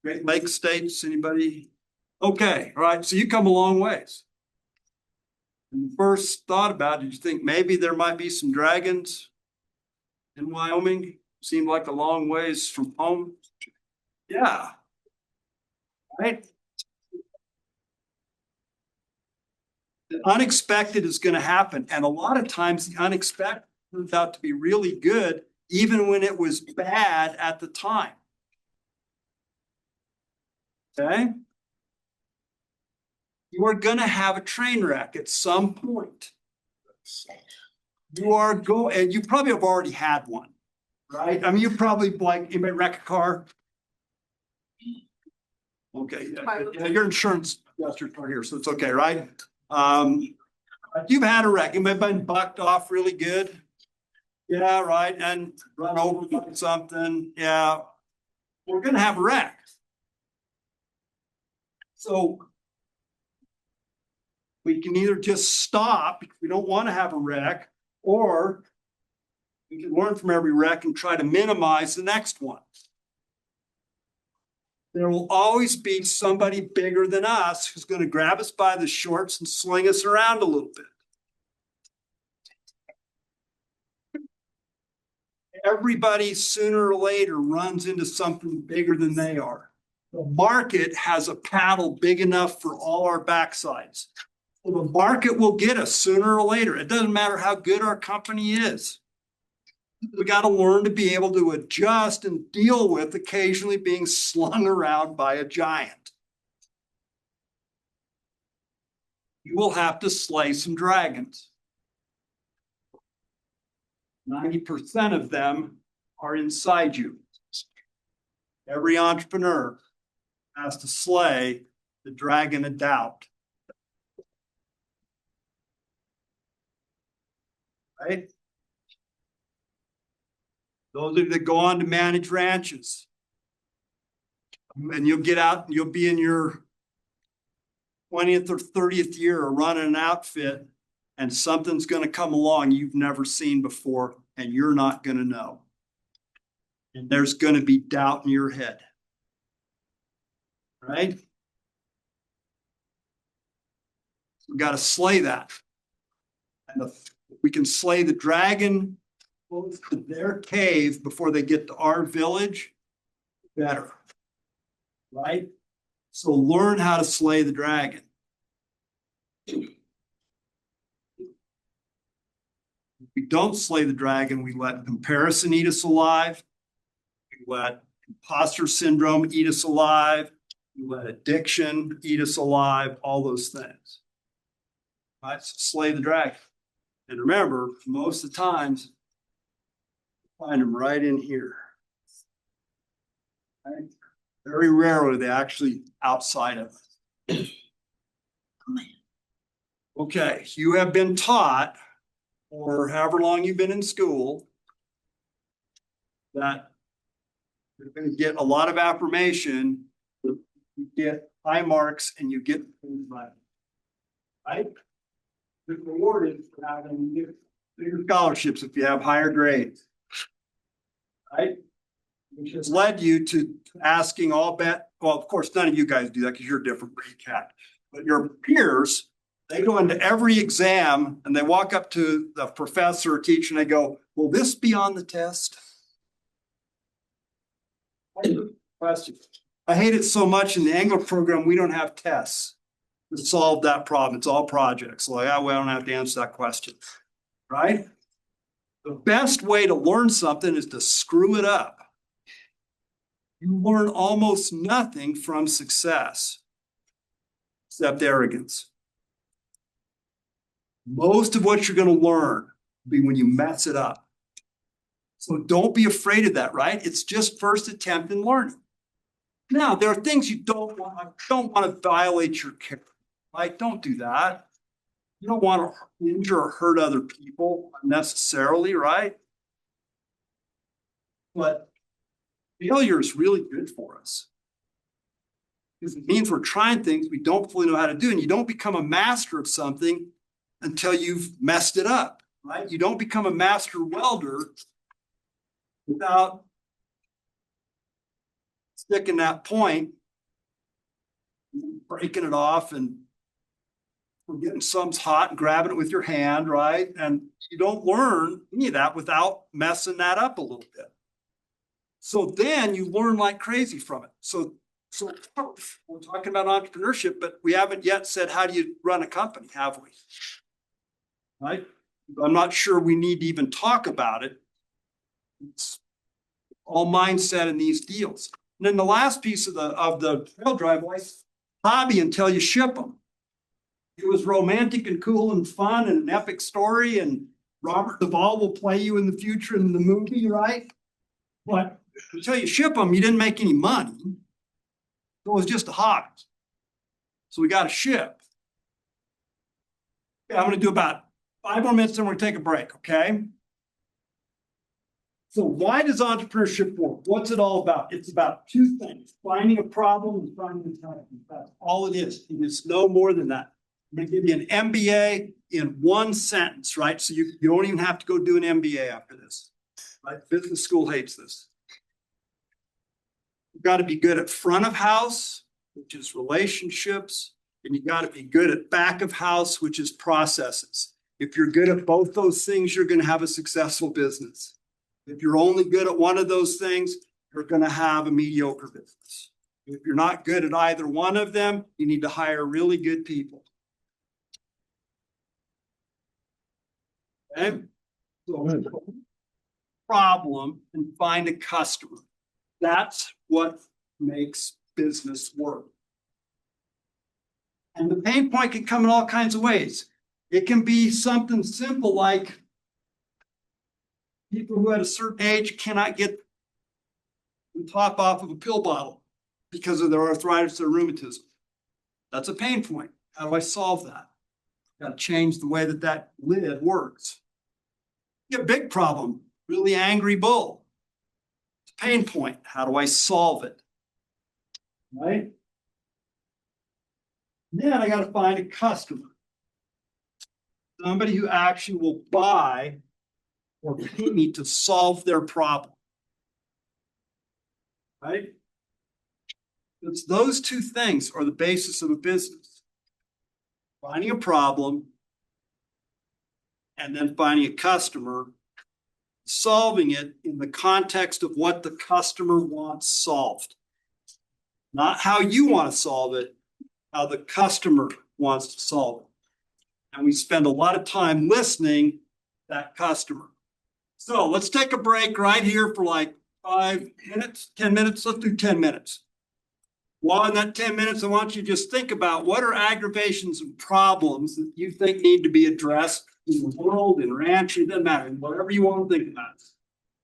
Great Lakes states, anybody? Okay, all right. So you come a long ways. When you first thought about it, did you think maybe there might be some dragons in Wyoming? Seemed like a long ways from home. Yeah. Right? The unexpected is going to happen. And a lot of times the unexpected turns out to be really good, even when it was bad at the time. Okay? You are going to have a train wreck at some point. And you probably have already had one, right? I mean, you probably anybody wreck a car? Okay, yeah, your insurance adjuster are here, so it's okay, right? You've had a wreck. You may have been bucked off really good. Yeah, right. And run over by something. Yeah. We're going to have a wreck. So we can either just stop because we don't want to have a wreck, or we can learn from every wreck and try to minimize the next one. There will always be somebody bigger than us who's going to grab us by the shorts and sling us around a little bit. Everybody sooner or later runs into something bigger than they are. The market has a paddle big enough for all our backsides. So the market will get us sooner or later. It doesn't matter how good our company is. We got to learn to be able to adjust and deal with occasionally being slung around by a giant. You will have to slay some dragons. 90% of them are inside you. Every entrepreneur has to slay the dragon of doubt. Right? Those of you that go on to manage ranches, and you'll get out and you'll be in your 20th or 30th year of running an outfit, and something's going to come along you've never seen before, and you're not going to know. And there's going to be doubt in your head. Right? We've got to slay that. And we can slay the dragon close to their cave before they get to our village, better. Right? So learn how to slay the dragon. If we don't slay the dragon, we let comparison eat us alive. We let imposter syndrome eat us alive. We let addiction eat us alive, all those things. Right? So slay the dragon. And remember, most of the times, find them right in here. Right? Very rarely are they actually outside of it. Okay, you have been taught, or however long you've been in school, that you're going to get a lot of affirmation, you get high marks, and you get things right? You're rewarded for having bigger scholarships if you have higher grades. Right? Which has led you to asking well, of course, none of you guys do that because you're a different breed cat, but your peers, they go into every exam and they walk up to the professor or teacher and they go, will this be on the test? Question. I hate it so much in the Anglo program, we don't have tests to solve that problem. It's all projects. Like, well, I don't have to answer that question, right? The best way to learn something is to screw it up. You learn almost nothing from success, except arrogance. Most of what you're going to learn will be when you mess it up. So don't be afraid of that, right? It's just first attempt in learning. Now, there are things you don't want to violate your character, right? Don't do that. You don't want to injure or hurt other people unnecessarily, right? But failure is really good for us. Because it means we're trying things we don't fully know how to do. And you don't become a master of something until you've messed it up, right? You don't become a master welder without sticking that point, breaking it off and getting something hot and grabbing it with your hand, right? And you don't learn any of that without messing that up a little bit. So then you learn like crazy from it. So we're talking about entrepreneurship, but we haven't yet said, how do you run a company, have we? Right? I'm not sure we need to even talk about it. It's all mindset in these deals. And then the last piece of the trail drive, like hobby until you ship them. It was romantic and cool and fun and an epic story, and Robert Duvall will play you in the future in the movie, right? But until you ship them, you didn't make any money. It was just a hobby. So we got to ship. Okay, I'm going to do about 5 more minutes, then we're going to take a break, okay? So why does entrepreneurship work? What's it all about? It's about 2 things: finding a problem and finding a time. That's all it is. It is no more than that. I'm going to give you an MBA in 1 sentence, right? So you don't even have to go do an MBA after this. Right? Business school hates this. You've got to be good at front of house, which is relationships, and you got to be good at back of house, which is processes. If you're good at both those things, you're going to have a successful business. If you're only good at one of those things, you're going to have a mediocre business. If you're not good at either one of them, you need to hire really good people. Okay? So, problem and find a customer. That's what makes business work. And the pain point can come in all kinds of ways. It can be something simple like people who at a certain age cannot get the top off of a pill bottle because of their arthritis or rheumatism. That's a pain point. How do I solve that? Got to change the way that lid works. You get a big problem, really angry bull. It's a pain point. How do I solve it? Right? Then I got to find a customer. Somebody who actually will buy or pay me to solve their problem. Right? It's those 2 things are the basis of a business. Finding a problem and then finding a customer solving it in the context of what the customer wants solved. Not how you want to solve it, how the customer wants to solve it. And we spend a lot of time listening to that customer. So let's take a break right here for like 5 minutes, 10 minutes. Let's do 10 minutes. While in that 10 minutes, I want you to just think about what are aggravations and problems that you think need to be addressed in the world, in ranch, it doesn't matter, whatever you want to think about.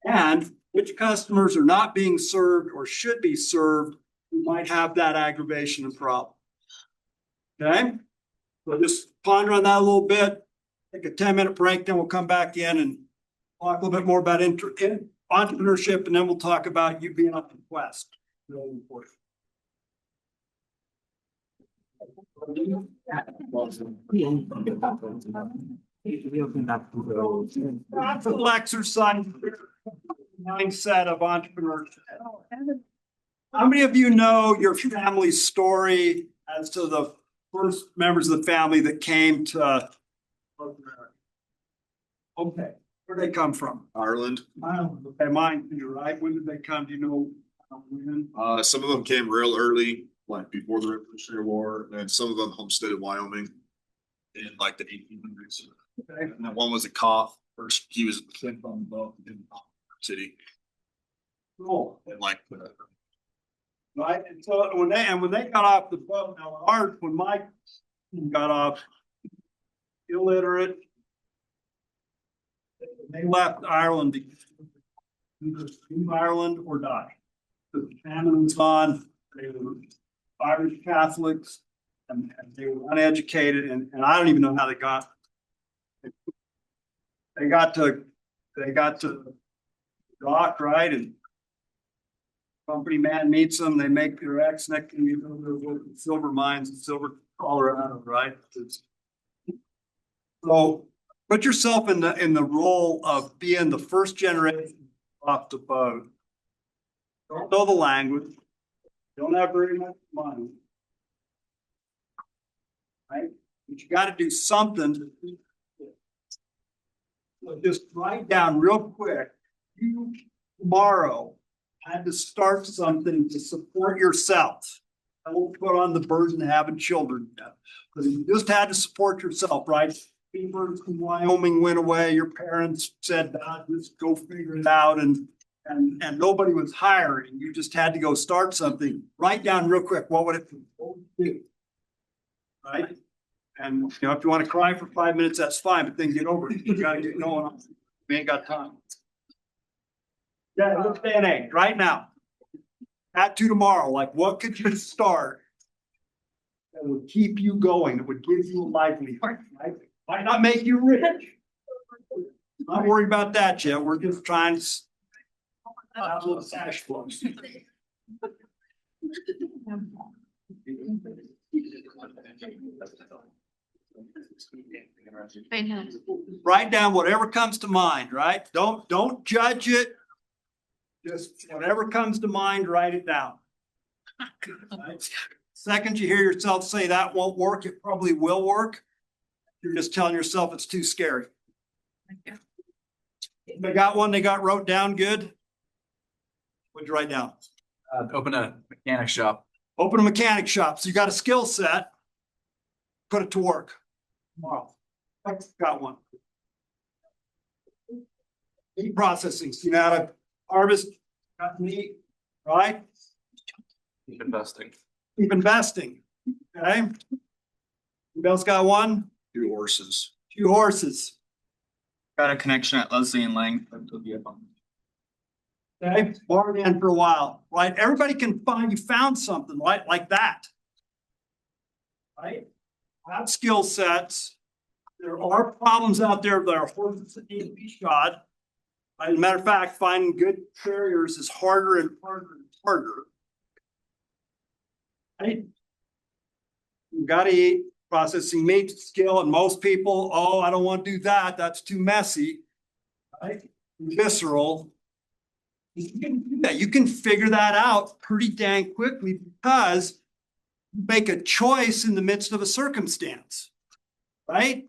And which customers are not being served or should be served who might have that aggravation and problem. Okay? So just ponder on that a little bit, take a 10-minute break, then we'll come back in and talk a little bit more about entrepreneurship, and then we'll talk about you being on the quest. Really important. Practical exercise, mindset of entrepreneurship. How many of you know your family's story as to the first members of the family that came to North America? Okay, where'd they come from? Ireland. Ireland. Okay, mine too, right? When did they come? Do you know when? Some of them came real early, like before the Revolutionary War, and some of them homesteaded Wyoming in like the 1800s. Okay. And then one was a Koth. First, he was sent on the boat in city, Cool. and like Right, and so when they got off the boat, now ours, when Mike got off, illiterate, they left Ireland to either leave Ireland or die. The famine was on, they were Irish Catholics, and they were uneducated, and I don't even know how they got. They got to the dock, right, and company man meets them, they make their ex next to you, they're working silver mines in Silver, Colorado, right? So put yourself in the role of being the first generation off the boat. Don't know the language, don't have very much money. Right? But you got to do something. So just write down real quick, you tomorrow had to start something to support yourself. I won't put on the burden of having children yet, because you just had to support yourself, right? Beavers in Wyoming went away. Your parents said, just go figure it out. And nobody was hiring. You just had to go start something. Write down real quick, what would it do? Right? And if you want to cry for 5 minutes, that's fine, but then get over it. You gotta get going on. We ain't got time. Yeah, look day and age, right now. At to tomorrow, like what could you start that would keep you going, that would give you a livelihood, right? Might not make you rich. Not worried about that yet. We're just trying to have a little cash flow. Write down whatever comes to mind, right? Don't judge it. Just whatever comes to mind, write it down. Right? Second, you hear yourself say that won't work, it probably will work. You're just telling yourself it's too scary. They got one they got wrote down good. What'd you write down? Open a mechanic shop. Open a mechanic shop. So you got a skill set. Put it to work. Wow. Got one. Meat processing. So you know how to harvest, got meat, right? Keep investing. Keep investing. Okay. Anybody else got one? 2 horses. 2 horses. Got a connection at Leslie and Lang. Okay, barred in for a while, right? Everybody can find, you found something, right? Like that. Right? Have skill sets. There are problems out there. There are horses that need to be shod. As a matter of fact, finding good carriers is harder and harder and harder. Right? You gotta eat, processing meat skill, and most people, oh, I don't want to do that. That's too messy. Right? Visceral. You can figure that out pretty dang quickly because you make a choice in the midst of a circumstance, right?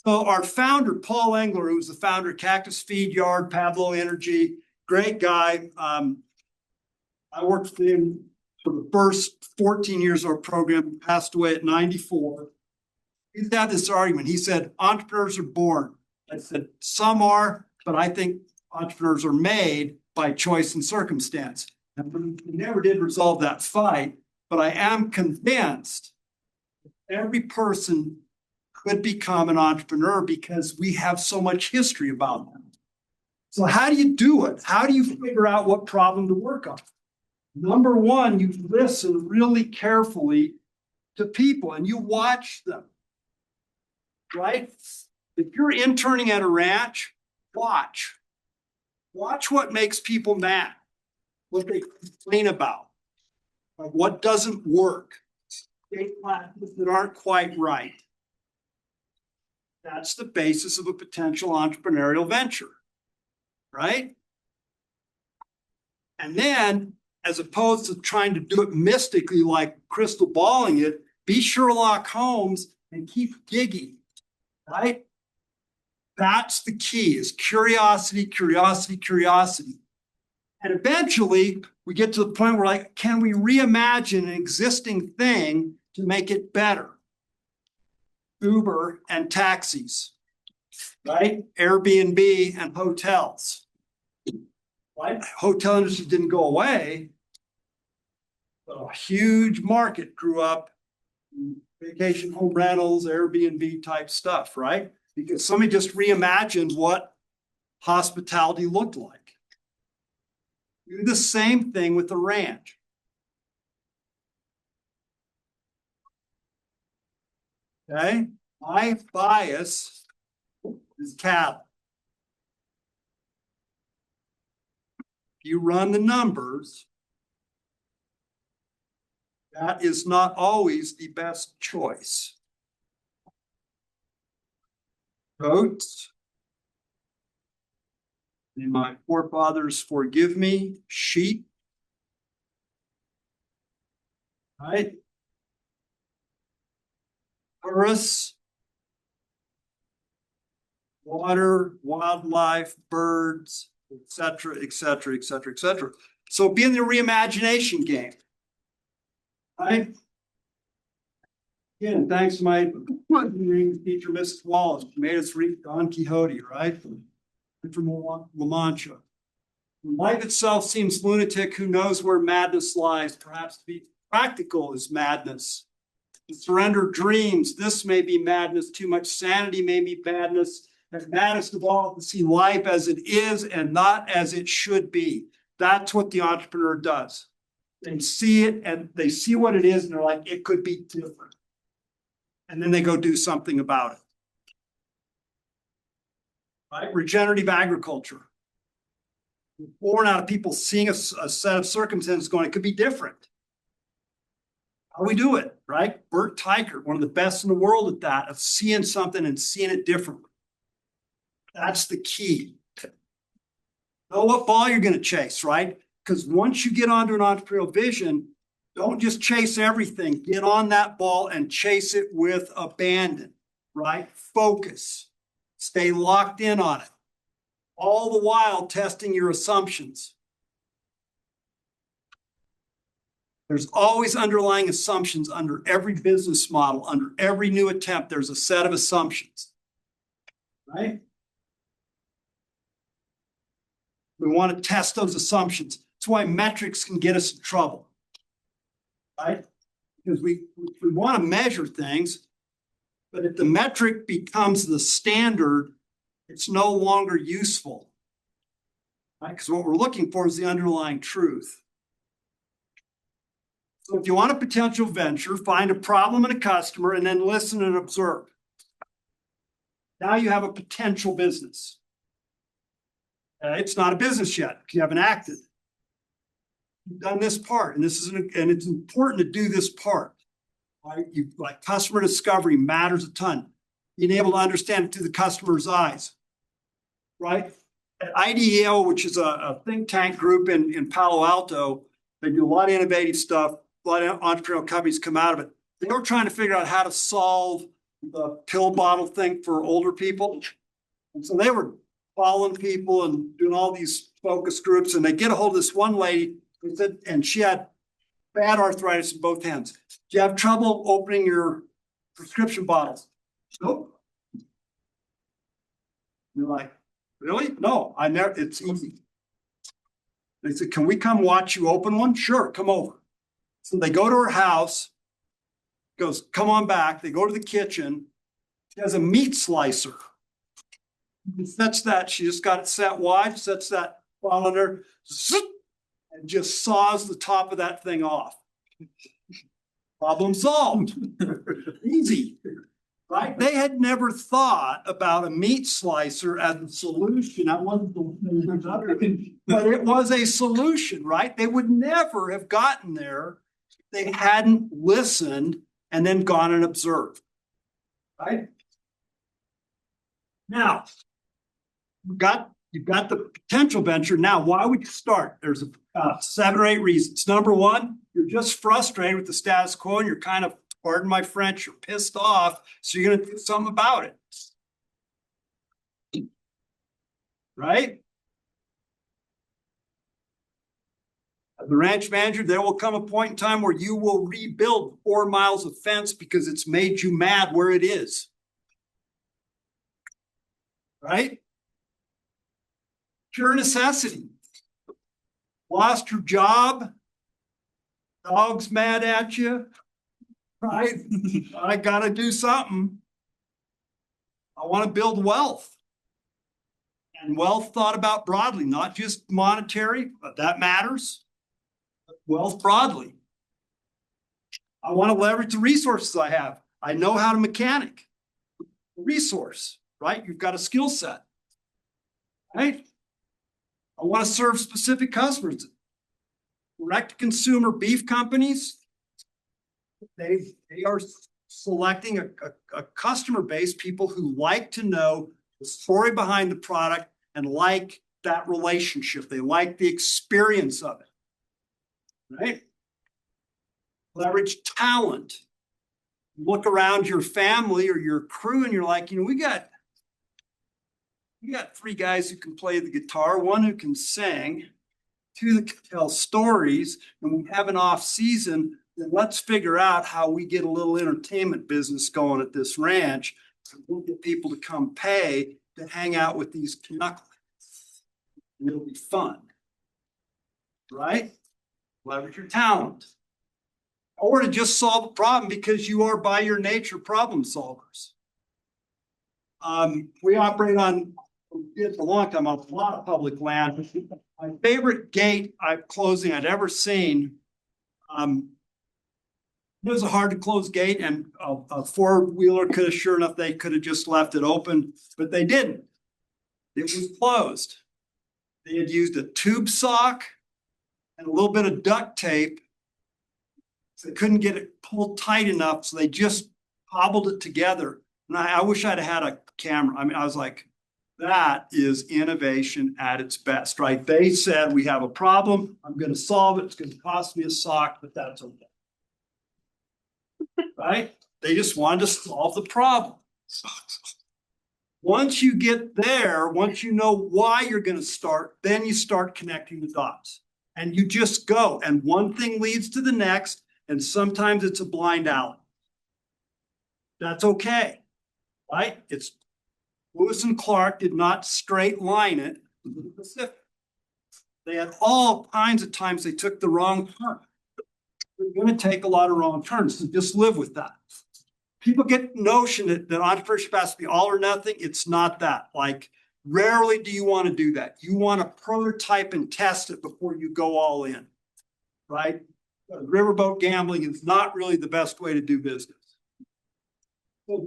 So our founder, Paul Engler, who's the founder of Cactus Feed Yard, Pablo Energy, great guy. I worked with him for the first 14 years of our program, passed away at 94. He's had this argument. He said, entrepreneurs are born. I said, some are, but I think entrepreneurs are made by choice and circumstance. And we never did resolve that fight, but I am convinced every person could become an entrepreneur because we have so much history about them. So how do you do it? How do you figure out what problem to work on? Number one, you listen really carefully to people and you watch them, right? If you're interning at a ranch, watch. Watch what makes people mad, what they complain about, or what doesn't work, state practices that aren't quite right. That's the basis of a potential entrepreneurial venture, right? And then, as opposed to trying to do it mystically, like crystal balling it, be Sherlock Holmes and keep digging, right? That's the key, is curiosity, curiosity, curiosity. And eventually we get to the point where, like, can we reimagine an existing thing to make it better? Uber and taxis, right? Airbnb and hotels. Right? Hotel industry didn't go away, but a huge market grew up. Vacation home rentals, Airbnb type stuff, right? Because somebody just reimagined what hospitality looked like. Do the same thing with the ranch. Okay, my bias is cattle. If you run the numbers, that is not always the best choice. Goats, may my forefathers forgive me, sheep, right? Forests, water, wildlife, birds, etc., etc., etc., etc. So be in the reimagination game, right? Again, thanks to my teacher, Mrs. Wallace, she made us read Don Quixote, right? From La Mancha. When life itself seems lunatic, who knows where madness lies? Perhaps to be practical is madness. To surrender dreams, this may be madness. Too much sanity may be madness. And maddest of all, to see life as it is and not as it should be. That's what the entrepreneur does. They see it and they see what it is and they're like, it could be different. And then they go do something about it. Right? Regenerative agriculture. Born out of people seeing a set of circumstances going, it could be different. How do we do it, right? Bert Teichert, one of the best in the world at that, of seeing something and seeing it differently. That's the key. Know what ball you're going to chase, right? Because once you get onto an entrepreneurial vision, don't just chase everything. Get on that ball and chase it with abandon, right? Focus. Stay locked in on it. All the while testing your assumptions. There's always underlying assumptions under every business model, under every new attempt. There's a set of assumptions, right? We want to test those assumptions. That's why metrics can get us in trouble, right? Because we want to measure things, but if the metric becomes the standard, it's no longer useful, right? Because what we're looking for is the underlying truth. So if you want a potential venture, find a problem and a customer and then listen and observe. Now you have a potential business. It's not a business yet because you haven't acted. You've done this part, and it's important to do this part. Right? Like customer discovery matters a ton. Being able to understand it through the customer's eyes, right? At IDEO, which is a think tank group in Palo Alto, they do a lot of innovative stuff. A lot of entrepreneurial companies come out of it. They were trying to figure out how to solve the pill bottle thing for older people. And so they were following people and doing all these focus groups, and they get a hold of this one lady who said, and she had bad arthritis in both hands. Do you have trouble opening your prescription bottles? Nope. You're like, really? No, I never, it's easy. They said, can we come watch you open one? Sure, come over. So they go to her house, goes, come on back. They go to the kitchen. She has a meat slicer. Sets that, she just got it set wide, sets that ball in there, zip, and just saws the top of that thing off. Problem solved. Easy, right? They had never thought about a meat slicer as a solution. That wasn't the, but it was a solution, right? They would never have gotten there if they hadn't listened and then gone and observed, right? Now, you've got the potential venture. Now, why would you start? There's 7 or 8 reasons. Number one, you're just frustrated with the status quo and you're kind of, pardon my French, you're pissed off. So you're going to do something about it. Right? As the ranch manager, there will come a point in time where you will rebuild 4 miles of fence because it's made you mad where it is. Right? Pure necessity. Lost your job. Dog's mad at you. Right? I got to do something. I want to build wealth. And wealth thought about broadly, not just monetary, but that matters. Wealth broadly. I want to leverage the resources I have. I know how to mechanic. Resource, right? You've got a skill set. Right? I want to serve specific customers. Direct-to-consumer beef companies, they are selecting a customer base, people who like to know the story behind the product and like that relationship. They like the experience of it, right? Leverage talent. Look around your family or your crew and you're like, we got 3 guys who can play the guitar, 1 who can sing, 2 that can tell stories, and we have an off season. Then let's figure out how we get a little entertainment business going at this ranch. We'll get people to come pay to hang out with these knuckleheads. It'll be fun, right? Leverage your talent. Or to just solve a problem because you are by your nature problem solvers. We operate on, it's a long time, on a lot of public land. My favorite gate closing I'd ever seen, it was a hard to close gate, and a 4-wheeler could have, sure enough, they could have just left it open, but they didn't. It was closed. They had used a tube sock and a little bit of duct tape. They couldn't get it pulled tight enough, so they just hobbled it together. And I wish I'd had a camera. I mean, I was like, that is innovation at its best, right? They said, we have a problem. I'm going to solve it. It's going to cost me a sock, but that's okay. Right? They just wanted to solve the problem. Once you get there, once you know why you're going to start, then you start connecting the dots. And you just go. And one thing leads to the next. And sometimes it's a blind alley. That's okay. Right? It's Lewis and Clark did not straight line it to the Pacific. They had all kinds of times they took the wrong turn. You're going to take a lot of wrong turns, so just live with that. People get the notion that entrepreneurship has to be all or nothing. It's not that. Like, rarely do you want to do that. You want to prototype and test it before you go all in, right? Riverboat gambling is not really the best way to do business. So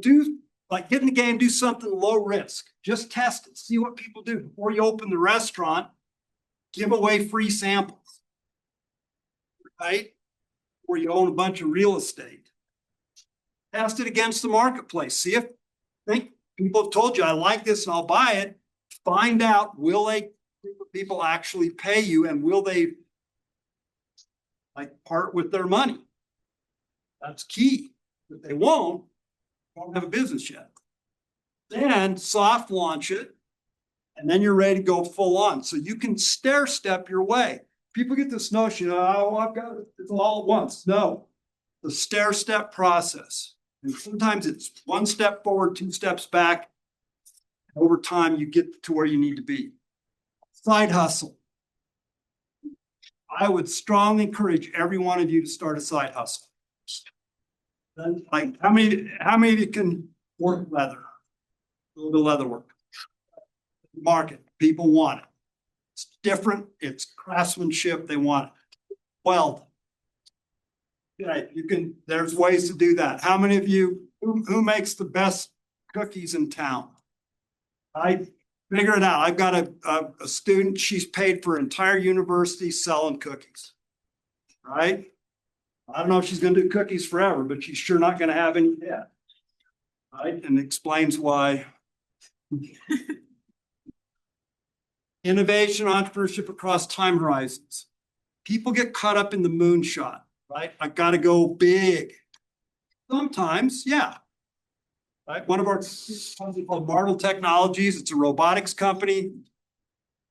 get in the game, do something low risk. Just test it, see what people do. Before you open the restaurant, give away free samples, right? Or you own a bunch of real estate. Test it against the marketplace. See if people have told you, I like this and I'll buy it. Find out, will people actually pay you, and will they part with their money? That's key. If they won't, don't have a business yet. Then soft launch it, and then you're ready to go full on. So you can stair step your way. People get this notion, oh, I've got it all at once. No, the stair step process. And sometimes it's one step forward, two steps back. Over time, you get to where you need to be. Side hustle. I would strongly encourage every one of you to start a side hustle. Then, like, how many of you can work leather? A little bit of leather work. Market, people want it. It's different, it's craftsmanship, they want it. Weld. Yeah, there's ways to do that. How many of you, who makes the best cookies in town? I figure it out. I've got a student, she's paid for an entire university selling cookies. Right? I don't know if she's gonna do cookies forever, but she's sure not gonna have any yet. Right? And explains why. Innovation, entrepreneurship across time horizons. People get caught up in the moonshot, right? I gotta go big. Sometimes, yeah. Right, one of our companies called Marvel Technologies, it's a robotics company.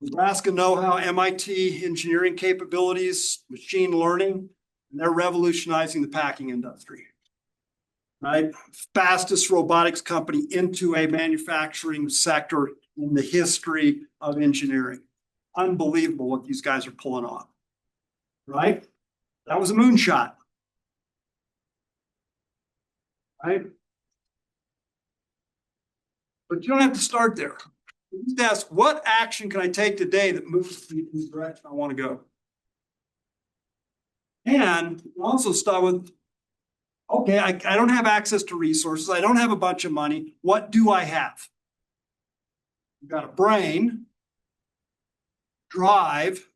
Nebraska know-how, MIT engineering capabilities, machine learning, and they're revolutionizing the packing industry. Right, fastest robotics company into a manufacturing sector in the history of engineering. Unbelievable what these guys are pulling off. Right, that was a moonshot. Right. But you don't have to start there. You just ask, what action can I take today that moves me in the direction I want to go? And also start with, okay, I don't have access to resources. I don't have a bunch of money. What do I have? You've got a brain, drive,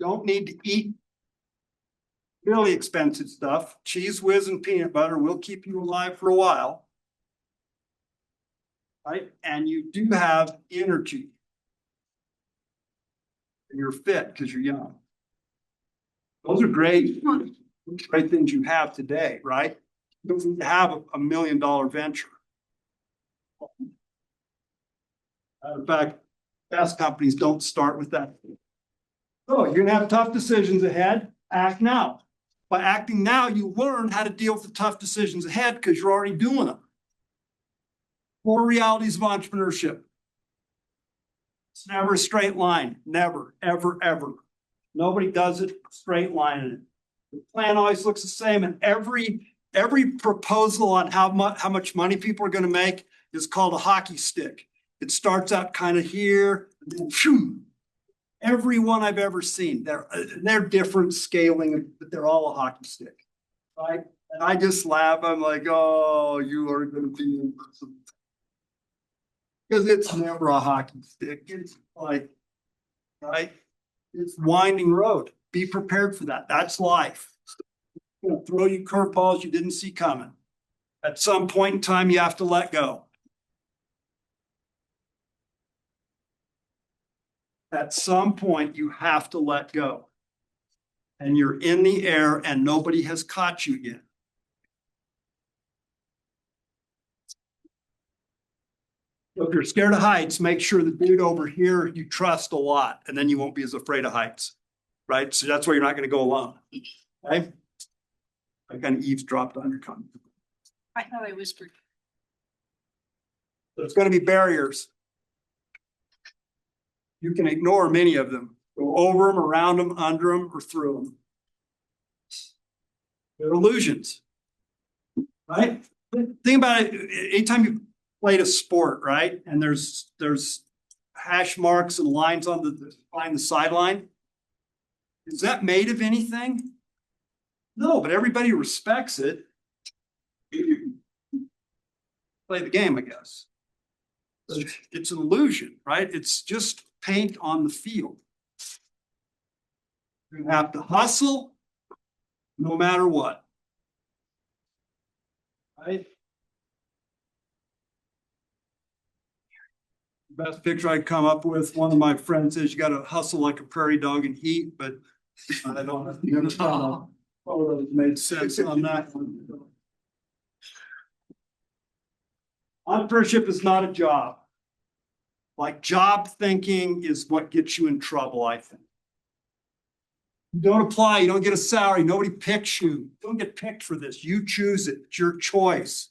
don't need to eat really expensive stuff. Cheese whiz and peanut butter will keep you alive for a while. Right? And you do have energy. And you're fit because you're young. Those are great things you have today, right? You don't need to have a $1 million venture. In fact, fast companies don't start with that. So you're gonna have tough decisions ahead. Act now. By acting now, you learn how to deal with the tough decisions ahead because you're already doing them. 4 realities of entrepreneurship. It's never a straight line. Never, ever, ever. Nobody does it straight lining it. The plan always looks the same, and every proposal on how much money people are going to make is called a hockey stick. It starts out kind of here, and then phew. Every one I've ever seen, they're different scaling, but they're all a hockey stick, right? And I just laugh. I'm like, oh, you are going to be in person. Because it's never a hockey stick. It's like, right? It's winding road. Be prepared for that. That's life. It's going to throw you curveballs you didn't see coming. At some point in time, you have to let go. At some point, you have to let go. And you're in the air and nobody has caught you yet. So if you're scared of heights, make sure the dude over here you trust a lot, and then you won't be as afraid of heights, right? So that's why you're not going to go alone. Okay? I kind of eavesdropped on your comment. I thought I whispered. There's going to be barriers. You can ignore many of them. Go over them, around them, under them, or through them. They're illusions, right? Think about it. Anytime you played a sport, right? And there's hash marks and lines on the sideline. Is that made of anything? No, but everybody respects it. Play the game, I guess. It's an illusion, right? It's just paint on the field. You have to hustle no matter what. Right? Best picture I come up with, one of my friends says you got to hustle like a prairie dog and eat, but I don't know. Oh, that made sense on that one. Entrepreneurship is not a job. Like job thinking is what gets you in trouble, I think. You don't apply, you don't get a salary, nobody picks you. You don't get picked for this. You choose it. It's your choice.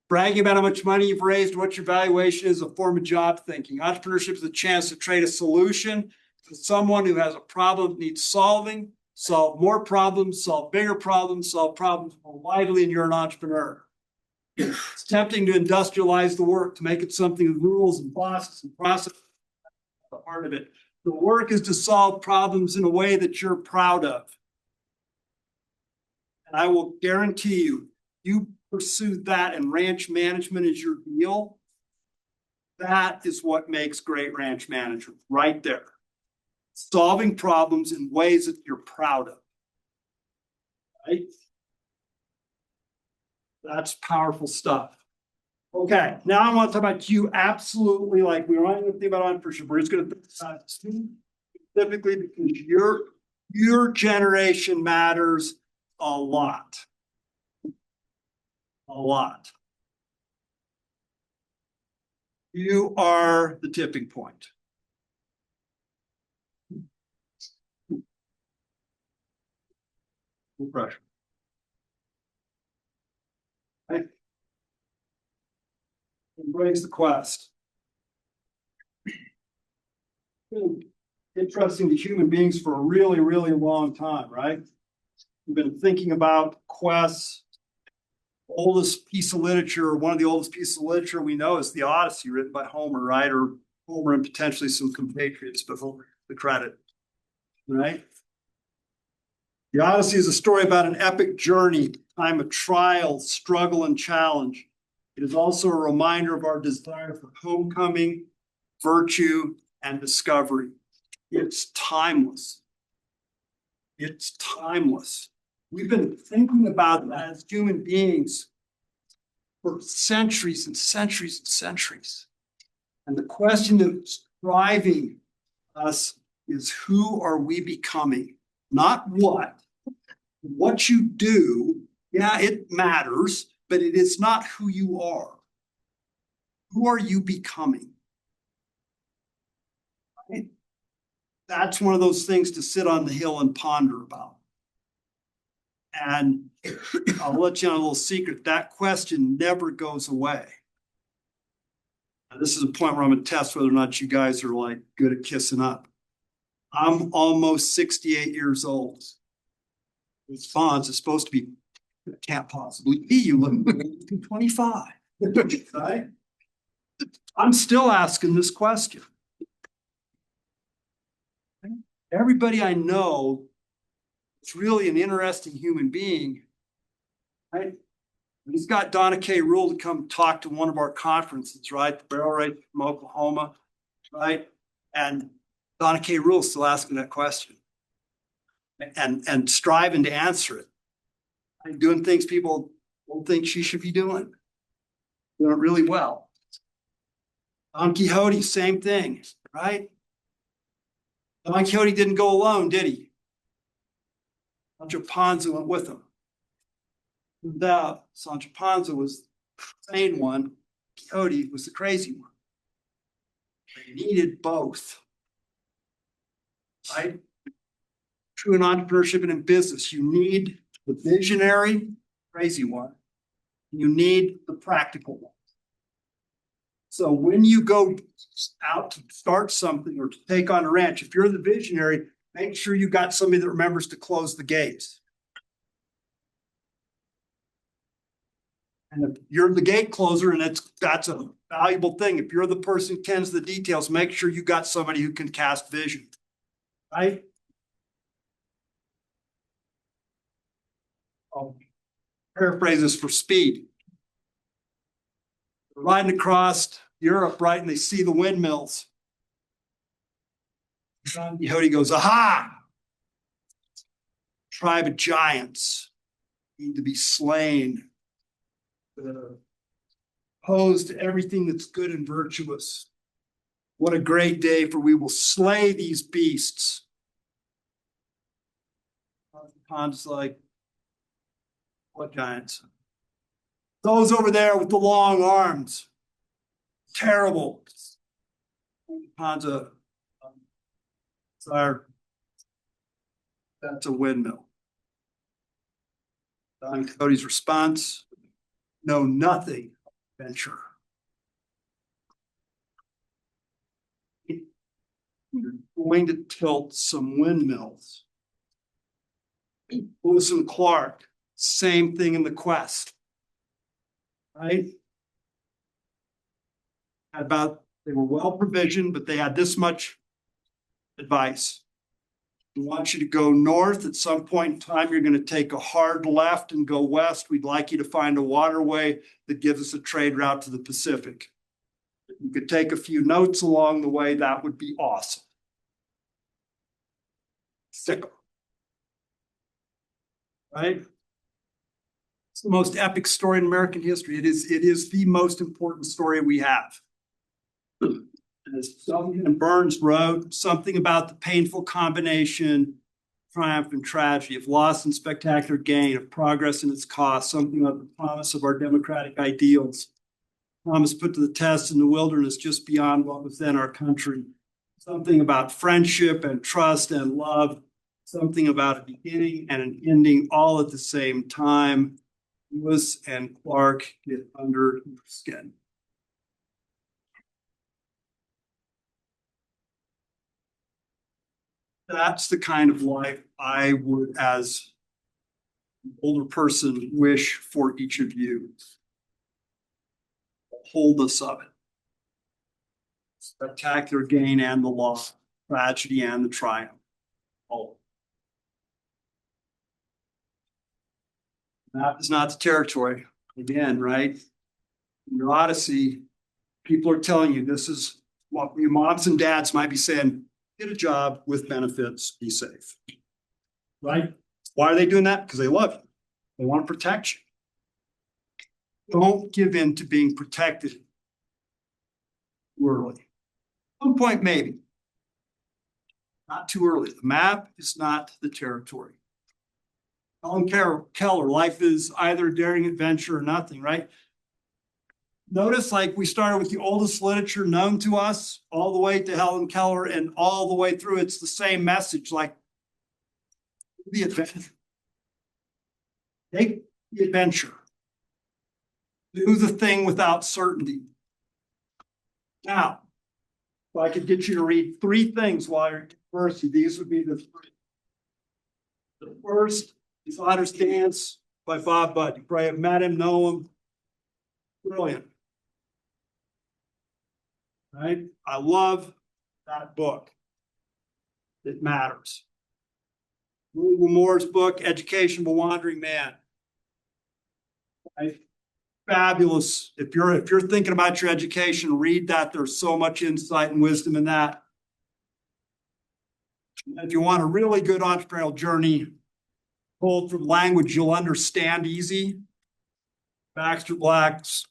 Bragging about how much money you've raised, what your valuation is, a form of job thinking. Entrepreneurship is a chance to trade a solution to someone who has a problem that needs solving, solve more problems, solve bigger problems, solve problems more widely, and you're an entrepreneur. It's tempting to industrialize the work, to make it something with rules and bosses and processes. The heart of it. The work is to solve problems in a way that you're proud of. And I will guarantee you, you pursue that and ranch management is your deal. That is what makes great ranch managers right there. Solving problems in ways that you're proud of. Right? That's powerful stuff. Okay, now I want to talk about you absolutely like we were not going to think about entrepreneurship. We're just going to think about specifically because your generation matters a lot. A lot. You are the tipping point. No pressure. Right? Embrace the quest. Been interesting to human beings for a really, really long time, right? We've been thinking about quests. Oldest piece of literature, one of the oldest pieces of literature we know is the Odyssey, written by Homer, right? Or Homer and potentially some compatriots, but Homer the credit, right? The Odyssey is a story about an epic journey, time of trial, struggle, and challenge. It is also a reminder of our desire for homecoming, virtue, and discovery. It's timeless. It's timeless. We've been thinking about that as human beings for centuries and centuries and centuries. And the question that's driving us is who are we becoming? Not what. What you do, yeah, it matters, but it is not who you are. Who are you becoming? Right? That's one of those things to sit on the hill and ponder about. And I'll let you know a little secret. That question never goes away. And this is a point where I'm going to test whether or not you guys are like good at kissing up. I'm almost 68 years old. Response is supposed to be, it can't possibly be. You look 25. Right? I'm still asking this question. Everybody I know is really an interesting human being. Right? He's got Donna K. Rule to come talk to one of our conferences, right? The barrel rate from Oklahoma, right? And Donna K. Rule is still asking that question and striving to answer it. Doing things people don't think she should be doing. Doing it really well. Don Quixote, same thing, right? Don Quixote didn't go alone, did he? Sancho Panza went with him. Sancho Panza was the sane one. Quixote was the crazy one. They needed both. Right? True in entrepreneurship and in business, you need the visionary, crazy one. You need the practical one. So when you go out to start something or to take on a ranch, if you're the visionary, make sure you got somebody that remembers to close the gates. And if you're the gate closer, and that's a valuable thing. If you're the person who tends the details, make sure you got somebody who can cast vision. Right? I'll paraphrase this for speed. They're riding across Europe, right? And they see the windmills. Don Quixote goes, aha! Tribe of giants need to be slain. Opposed to everything that's good and virtuous. What a great day, for we will slay these beasts. Han's like, What giants? Those over there with the long arms. Terrible. Hansa. Sorry. That's a windmill. Don Cody's response, know nothing venture. You're going to tilt some windmills. Lewis and Clark, same thing in the Quest. Right? They were well provisioned, but they had this much advice. We want you to go north. At some point in time, you're going to take a hard left and go west. We'd like you to find a waterway that gives us a trade route to the Pacific. If you could take a few notes along the way, that would be awesome. Sick. Right? It's the most epic story in American history. It is the most important story we have. As Duncan and Burns wrote, something about the painful combination, triumph and tragedy, of loss and spectacular gain, of progress and its cost, something about the promise of our democratic ideals, promise put to the test in the wilderness just beyond what was then our country, something about friendship and trust and love, something about a beginning and an ending all at the same time. Lewis and Clark get under your skin. That's the kind of life I would, as an older person, wish for each of you. Hold us of it. Spectacular gain and the loss, tragedy and the triumph. All. Map is not the territory. Again, right? In your Odyssey, people are telling you this is what your moms and dads might be saying. Get a job with benefits, be safe. Right? Why are they doing that? Because they love you. They want to protect you. Don't give in to being protected too early. At one point, maybe. Not too early. The map is not the territory. Helen Keller, life is either a daring adventure or nothing, right? Notice, like, we started with the oldest literature known to us, all the way to Helen Keller, and all the way through, it's the same message, like the adventure. Take the adventure. Do the thing without certainty. Now, if I could get you to read 3 things while you're at university, these would be the 3. The first is Otter's Dance by Bob Budd. You probably have met him, know him. Brilliant. Right? I love that book. It matters. William Moore's book, Education of a Wandering Man. Right? Fabulous. If you're thinking about your education, read that. There's so much insight and wisdom in that. And if you want a really good entrepreneurial journey, told from language you'll understand easy, Baxter Black's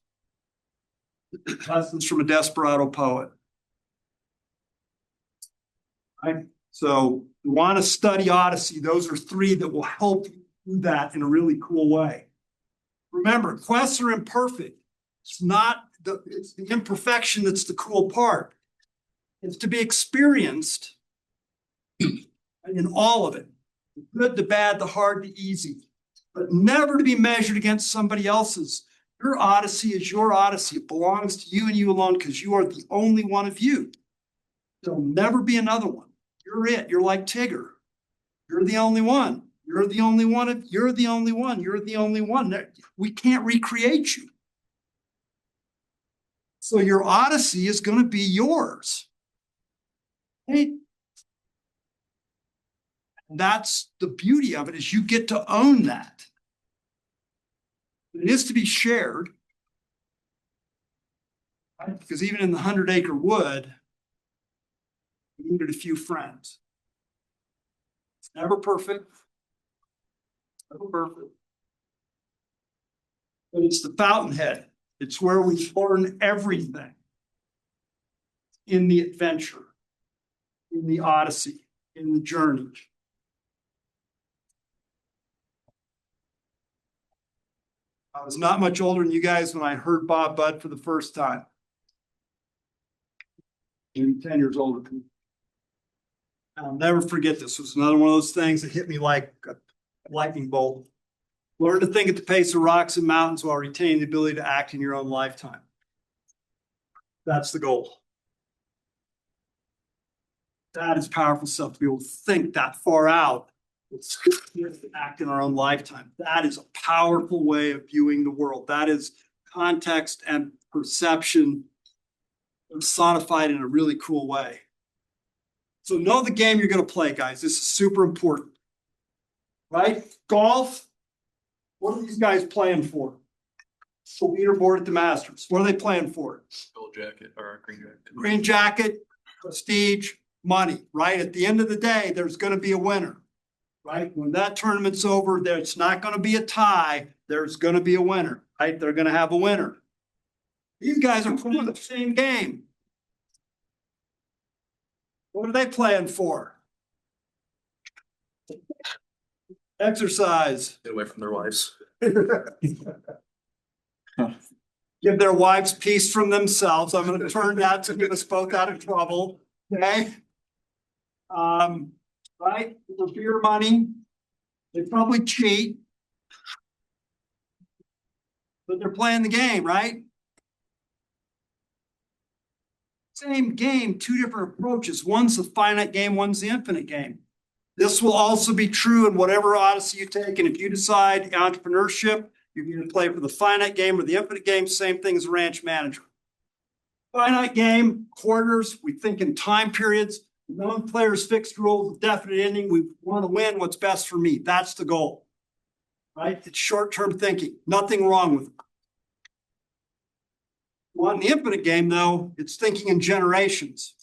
Lessons from a Desperado Poet. Right? So you want to study Odyssey. Those are 3 that will help you do that in a really cool way. Remember, quests are imperfect. It's the imperfection that's the cool part. It's to be experienced in all of it. The good, the bad, the hard, the easy. But never to be measured against somebody else's. Your Odyssey is your Odyssey. It belongs to you and you alone because you are the only one of you. There'll never be another one. You're it. You're like Tigger. You're the only one. You're the only one. You're the only one. You're the only one. We can't recreate you. So your Odyssey is going to be yours. Hey, that's the beauty of it, is you get to own that. It is to be shared. Right? Because even in the 100-acre wood, we needed a few friends. It's never perfect. Never perfect. But it's the fountainhead. It's where we learn everything in the adventure, in the Odyssey, in the journey. I was not much older than you guys when I heard Bob Budd for the first time. Maybe 10 years older than me. I'll never forget this. It was another one of those things that hit me like a lightning bolt. Learn to think at the pace of rocks and mountains while retaining the ability to act in your own lifetime. That's the goal. That is powerful stuff to be able to think that far out. It's to act in our own lifetime. That is a powerful way of viewing the world. That is context and perception personified in a really cool way. So know the game you're going to play, guys. This is super important. Right? Golf. What are these guys playing for? The leaderboard at the Masters. What are they playing for? Gold jacket or green jacket. Green jacket, prestige, money, right? At the end of the day, there's going to be a winner, right? When that tournament's over, there's not going to be a tie. There's going to be a winner, right? They're going to have a winner. These guys are playing the same game. What are they playing for? Exercise. Get away from their wives. Give their wives peace from themselves. I'm going to turn that to get us both out of trouble. Okay. Right? For beer money, they probably cheat. But they're playing the game, right? Same game, two different approaches. One's the finite game, one's the infinite game. This will also be true in whatever odyssey you take. And if you decide entrepreneurship, you're going to play for the finite game or the infinite game, same thing as a ranch manager. Finite game, quarters, we think in time periods, known players, fixed rules, definite ending. We want to win what's best for me. That's the goal, right? It's short-term thinking, nothing wrong with it. Well, in the infinite game, though, it's thinking in generations.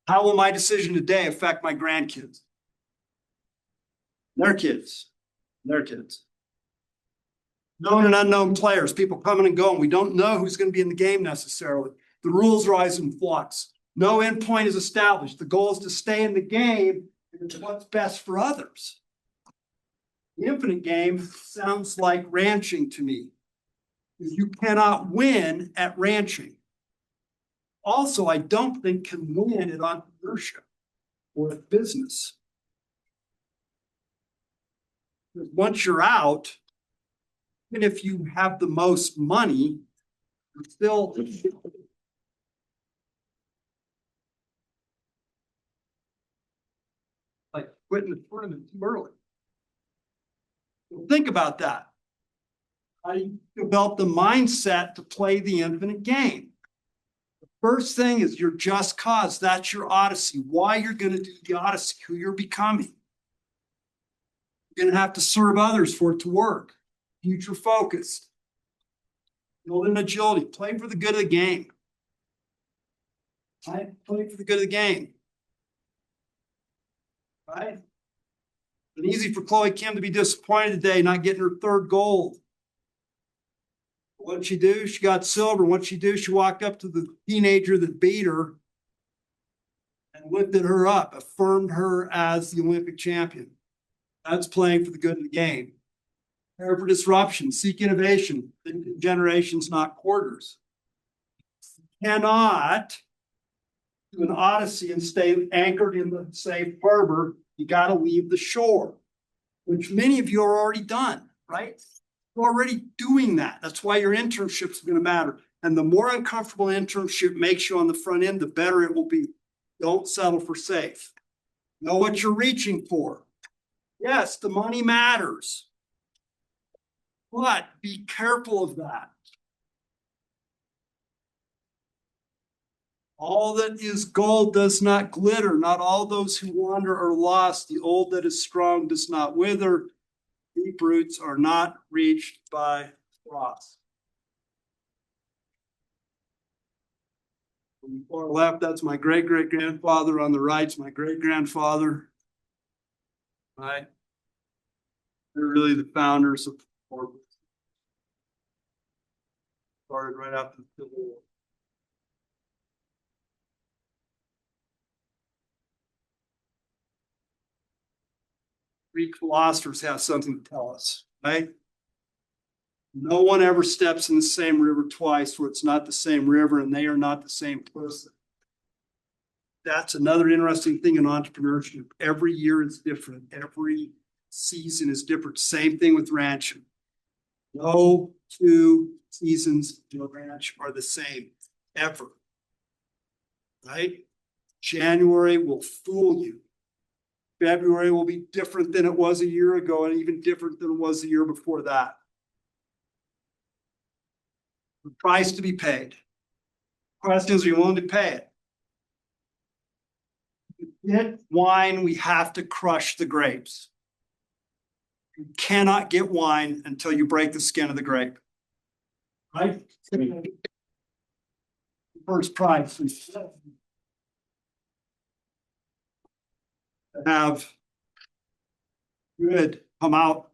How will my decision today affect my grandkids? Their kids, their kids. Known and unknown players, people coming and going. We don't know who's going to be in the game necessarily. The rules are always in flux. No endpoint is established. The goal is to stay in the game and it's what's best for others. The infinite game sounds like ranching to me. You cannot win at ranching. Also, I don't think can win at entrepreneurship or at business. Because once you're out, even if you have the most money, you're still like quitting the tournament too early. Think about that. I developed the mindset to play the infinite game. The first thing is your just cause. That's your odyssey. Why you're going to do the odyssey, who you're becoming. You're going to have to serve others for it to work. Future focused. Building agility. Play for the good of the game. Right? Play for the good of the game. Right? It's easy for Chloe Kim to be disappointed today, not getting her third gold. What'd she do? She got silver. What'd she do? She walked up to the teenager that beat her and lifted her up, affirmed her as the Olympic champion. That's playing for the good of the game. Prepare for disruption, seek innovation, think in generations, not quarters. You cannot do an odyssey and stay anchored in the safe harbor. You got to leave the shore, which many of you are already done, right? You're already doing that. That's why your internships are going to matter. And the more uncomfortable an internship makes you on the front end, the better it will be. Don't settle for safe. Know what you're reaching for. Yes, the money matters. But be careful of that. All that is gold does not glitter. Not all those who wander are lost. The old that is strong does not wither. Deep roots are not reached by frost. On the far left, that's my great-great-grandfather. On the right's my great-grandfather. Right? They're really the founders of Orbit. Started right after the Civil War. Greek philosophers have something to tell us, right? No one ever steps in the same river twice where it's not the same river and they are not the same person. That's another interesting thing in entrepreneurship. Every year is different. Every season is different. Same thing with ranching. No two seasons in a ranch are the same ever. Right? January will fool you. February will be different than it was a year ago and even different than it was the year before that. The price to be paid. Question is, are you willing to pay it? To get wine, we have to crush the grapes. You cannot get wine until you break the skin of the grape. Right? First price. Have good come out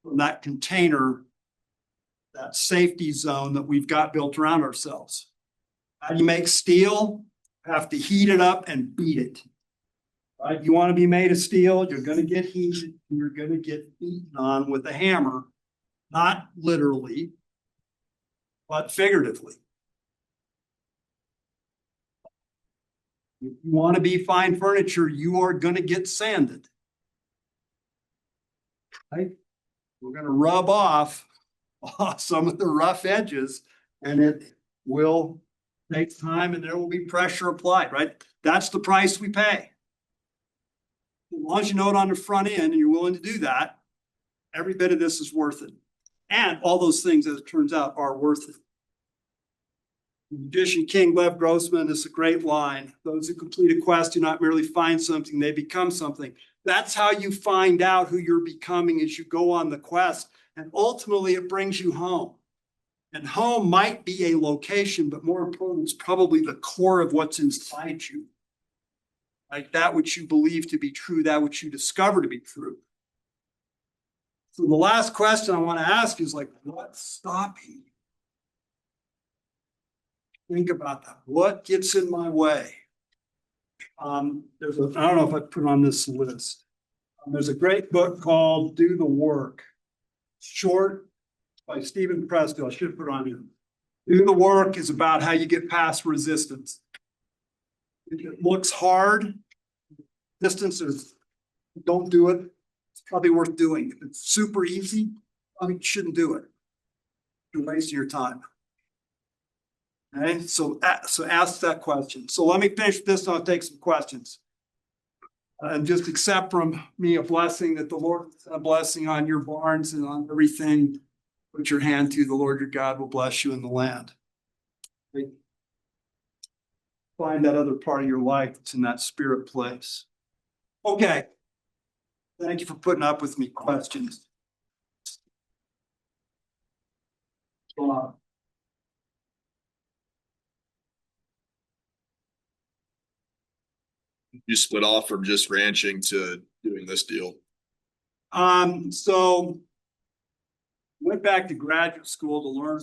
from that container, that safety zone that we've got built around ourselves. How do you make steel? Have to heat it up and beat it. Right? You want to be made of steel, you're going to get heated, you're going to get beaten on with a hammer, not literally, but figuratively. If you want to be fine furniture, you are going to get sanded. Right? We're going to rub off some of the rough edges, and it will take time and there will be pressure applied, right? That's the price we pay. As long as you know it on the front end and you're willing to do that, every bit of this is worth it. And all those things, as it turns out, are worth it. Magician King Lev Grossman is a great line. Those who complete a quest do not merely find something, they become something. That's how you find out who you're becoming as you go on the quest. And ultimately, it brings you home. And home might be a location, but more important, it's probably the core of what's inside you. Like that which you believe to be true, that which you discover to be true. So the last question I want to ask is like, what's stopping? Think about that. What gets in my way? I don't know if I put on this list. There's a great book called Do the Work. Short by Stephen Prescott. I should have put on here. Do the Work is about how you get past resistance. It looks hard. Distance is, don't do it. It's probably worth doing. If it's super easy, you shouldn't do it. You're wasting your time. Okay, so ask that question. So let me finish this and I'll take some questions. And just accept from me a blessing that the Lord, a blessing on your barns and on everything. Put your hand to, the Lord your God will bless you in the land. Okay. Find that other part of your life that's in that spirit place. Okay. Thank you for putting up with me. Questions? You split off from just ranching to doing this deal. So went back to graduate school to learn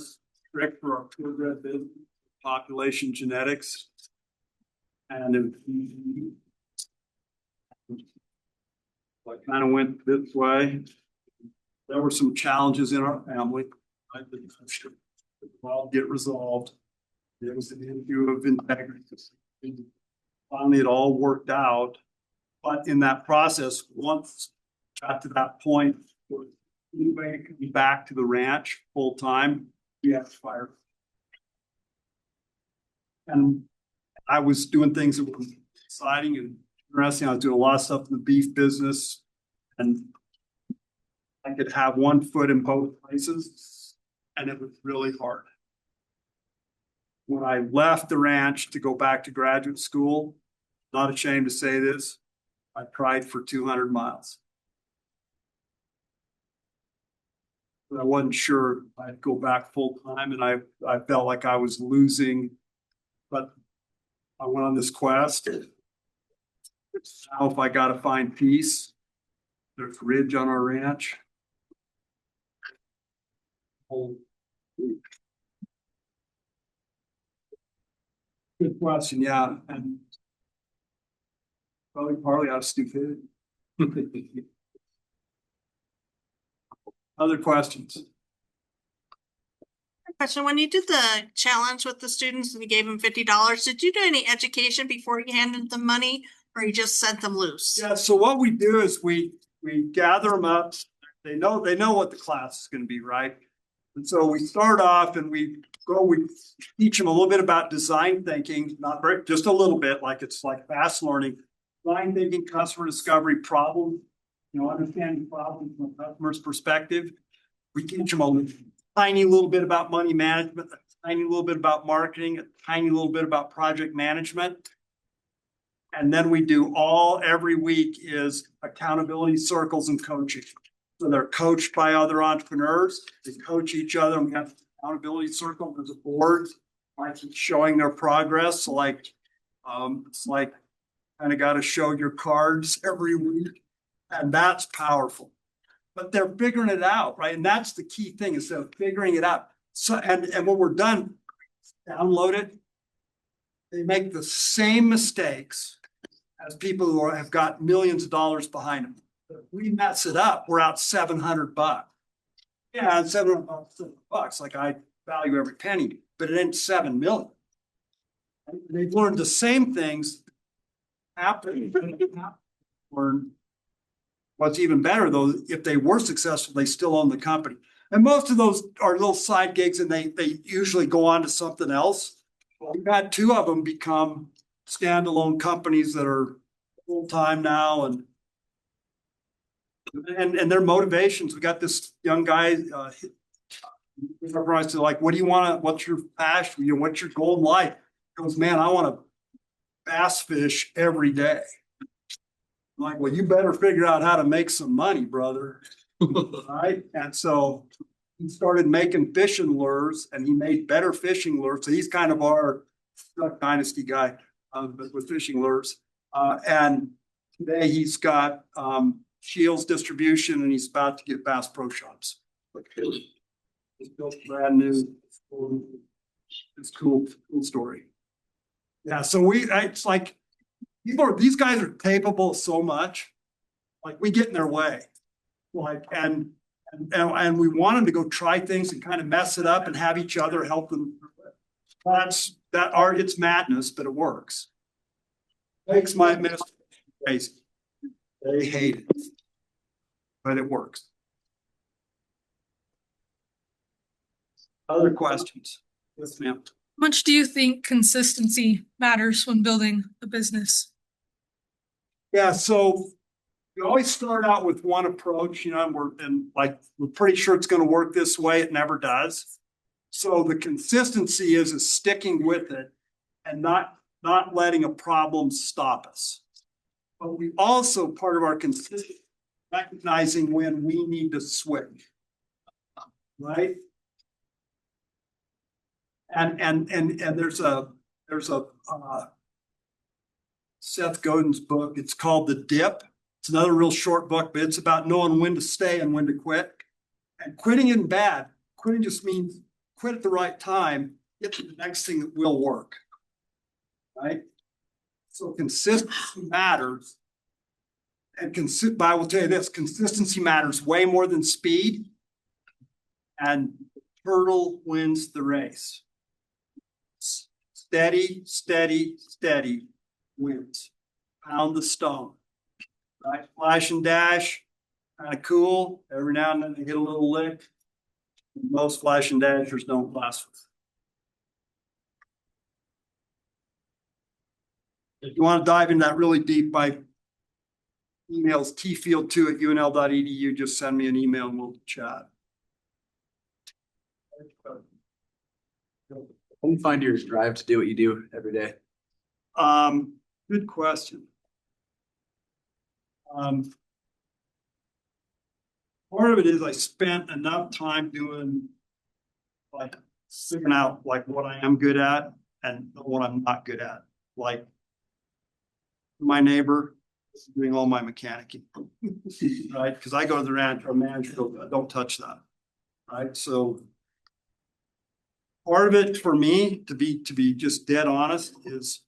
strict for our purebred business, population genetics. And I kind of went this way. There were some challenges in our family. I think all get resolved. There was an issue of integrity. Finally, it all worked out. But in that process, once got to that point, anybody could be back to the ranch full time, we have to fire. And I was doing things that were exciting and interesting. I was doing a lot of stuff in the beef business, and I could have one foot in both places, and it was really hard. When I left the ranch to go back to graduate school, not ashamed to say this, I cried for 200 miles. But I wasn't sure I'd go back full time, and I felt like I was losing, but I went on this quest. Now if I got to find peace, there's a ridge on our ranch. Good question, yeah. And probably partly out of stupidity. Other questions? question. When you did the challenge with the students and you gave them $50, did you do any education before you handed them money or you just sent them loose? Yeah, so what we do is we gather them up. They know what the class is gonna be, right? And so we start off and we teach them a little bit about design thinking, not very, just a little bit, like it's like fast learning. Design thinking, customer discovery, problem, understanding problems from a customer's perspective. We teach them a tiny little bit about money management, a tiny little bit about marketing, a tiny little bit about project management. And then we do every week is accountability circles and coaching. So they're coached by other entrepreneurs. They coach each other. We have accountability circle. There's a board, like showing their progress. So it's like kind of got to show your cards every week. And that's powerful. But they're figuring it out, right? And that's the key thing, is they're figuring it out. So, and when we're done, download it. They make the same mistakes as people who have got millions of dollars behind them. If we mess it up, we're out $700. Yeah, $700. Like, I value every penny, but it ain't 7 million. They've learned the same things. Learn. What's even better though, if they were successful, they still own the company. And most of those are little side gigs, and they usually go on to something else. Well, we've had 2 of them become standalone companies that are full-time now, and their motivations. We got this young guy, like, what do you want to, what's your passion? What's your goal in life? He goes, man, I want to bass fish every day. I'm like, well, you better figure out how to make some money, brother. Right? And so he started making fishing lures, and he made better fishing lures. So he's kind of our Duck Dynasty guy, but with fishing lures. And today he's got Shields distribution, and he's about to get Bass Pro Shops. He's built brand new. It's cool story. Yeah, so it's like, these guys are capable so much. Like, we get in their way. Like, and we want them to go try things and kind of mess it up and have each other help them. It's madness, but it works. Makes my administration crazy. They hate it, but it works. Other questions? Yes, ma'am. How much do you think consistency matters when building a business? Yeah, so we always start out with one approach, and we're pretty sure it's going to work this way. It never does. So the consistency is sticking with it and not letting a problem stop us. But we also, part of our consistency, recognizing when we need to switch, right? And there's a Seth Godin's book. It's called The Dip. It's another real short book, but it's about knowing when to stay and when to quit. And quitting isn't bad. Quitting just means quit at the right time, get to the next thing that will work. Right? So consistency matters. And but I will tell you this, consistency matters way more than speed. And turtle wins the race. Steady, steady, steady wins. Pound the stone. Right? Flash and dash, kind of cool. Every now and then they hit a little lick. Most flash and dashers don't last. If you want to dive in that really deep, my email's tfield2@unl.edu. Just send me an email and we'll chat. How do you find your drive to do what you do every day? Good question. Part of it is I spent enough time doing, like, figuring out like what I am good at and what I'm not good at. Like, my neighbor is doing all my mechanicing, right? Because I go to the ranch, our manager goes, don't touch that, right? So part of it for me, to be just dead honest, is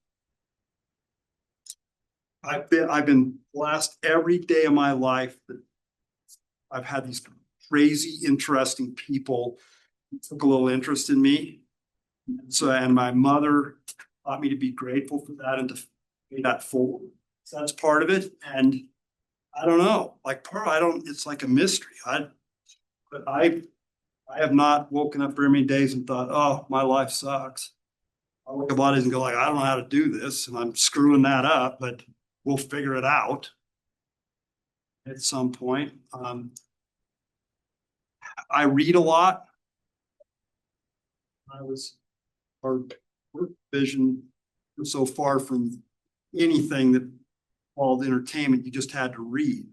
I've been blessed every day of my life that I've had these crazy, interesting people took a little interest in me. So, and my mother taught me to be grateful for that and to pay that forward. So that's part of it. And I don't know, like it's like a mystery. But I have not woken up very many days and thought, oh, my life sucks. I wake up a lot of days and go like, I don't know how to do this and I'm screwing that up, but we'll figure it out at some point. I read a lot. Our work vision was so far from anything that called entertainment, you just had to read.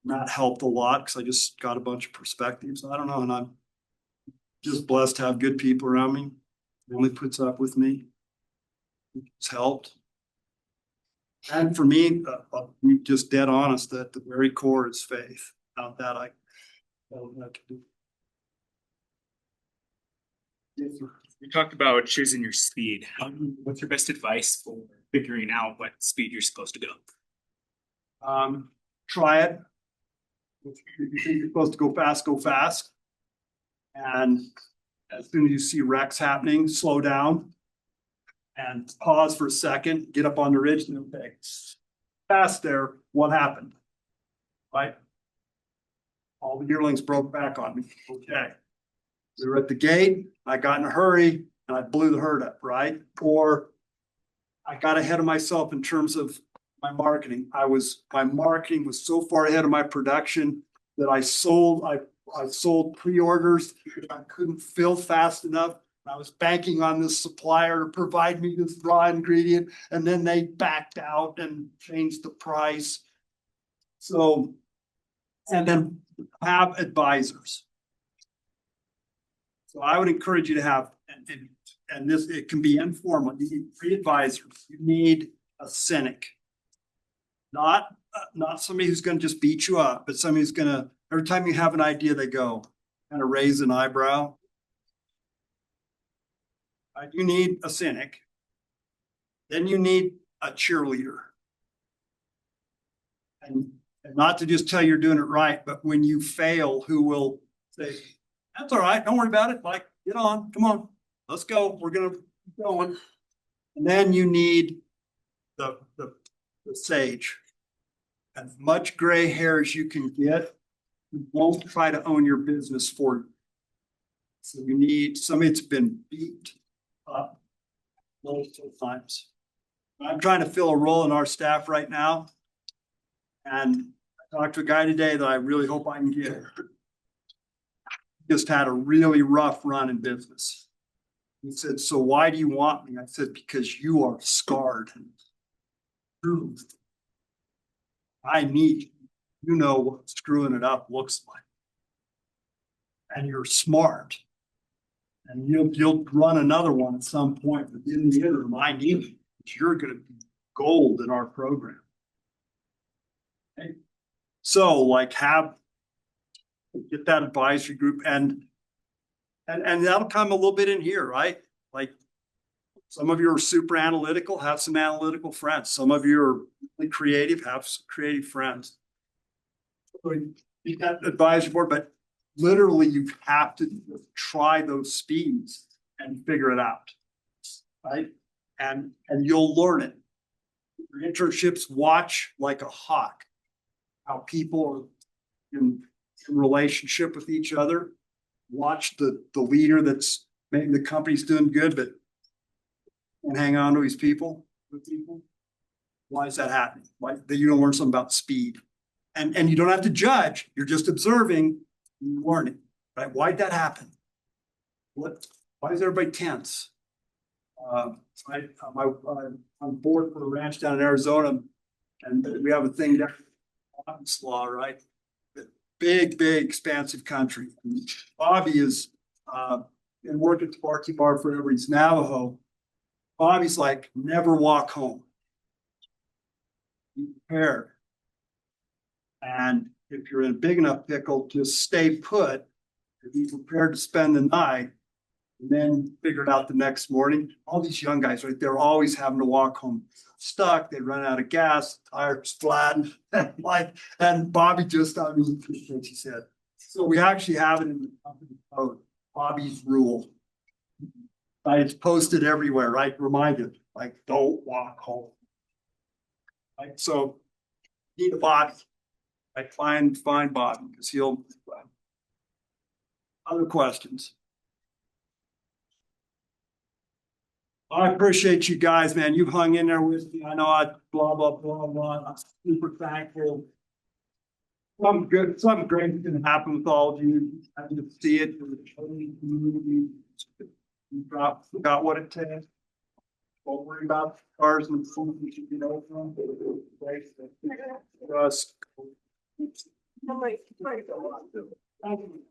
And that helped a lot because I just got a bunch of perspectives. I don't know, and I'm just blessed to have good people around me. Family puts up with me. It's helped. And for me, I'm just dead honest that the very core is faith. Without that, I don't know what to do. You talked about choosing your speed. What's your best advice for figuring out what speed you're supposed to go? Try it. If you think you're supposed to go fast, go fast. And as soon as you see wrecks happening, slow down and pause for a second, get up on the ridge and okay, fast there, what happened? Right? All the yearlings broke back on me. Okay. We were at the gate, I got in a hurry and I blew the herd up, right? Or I got ahead of myself in terms of my marketing. My marketing was so far ahead of my production that I sold pre-orders because I couldn't fill fast enough. I was banking on this supplier to provide me this raw ingredient, and then they backed out and changed the price. So, and then have advisors. So I would encourage you to have, and this, it can be informal. You need 3 advisors. You need a cynic. Not somebody who's going to just beat you up, but somebody who's going to, every time you have an idea, they go kind of raise an eyebrow. You need a cynic. Then you need a cheerleader. And not to just tell you you're doing it right, but when you fail, who will say, that's all right, don't worry about it. Like, get on, come on, let's go. We're going to keep going. And then you need the sage. As much gray hair as you can get, you won't try to own your business for you. So you need somebody that's been beat up multiple times. I'm trying to fill a role in our staff right now. And I talked to a guy today that I really hope I can get. Just had a really rough run in business. He said, so why do you want me? I said, because you are scarred. I need you know what screwing it up looks like. And you're smart. And you'll run another one at some point, but in the interim, I need you. You're going to be gold in our program. Okay. So like get that advisory group and that'll come a little bit in here, right? Like some of you are super analytical, have some analytical friends. Some of you are really creative, have some creative friends. So you got an advisory board, but literally you have to try those speeds and figure it out, right? And you'll learn it. Your internships, watch like a hawk how people are in relationship with each other. Watch the leader that's maybe the company's doing good, but and hang on to these people. Why is that happening? Why you don't learn something about speed? And you don't have to judge. You're just observing and learning, right? Why'd that happen? Why is everybody tense? I'm on board for a ranch down in Arizona, and we have a thing down in law, right? Big, expansive country. Bobby is been working at the Barkey Bar forever. He's Navajo. Bobby's like, never walk home. Be prepared. And if you're in a big enough pickle, just stay put and be prepared to spend the night and then figure it out the next morning. All these young guys, right? They're always having to walk home stuck. They run out of gas, tires flat, and Bobby just, he said. So we actually have it in the company code. Bobby's rule. It's posted everywhere, right? Reminded, like, don't walk home. Like, so, need a Bobby. I find Bobby, because he'll. Other questions? I appreciate you guys, man. You hung in there with me. I know I blah, blah, blah, blah. I'm super thankful. Something great is gonna happen with all of you. I can see it in the training community. You got what it takes. Don't worry about cars and food you should get over from. Us. Thank you.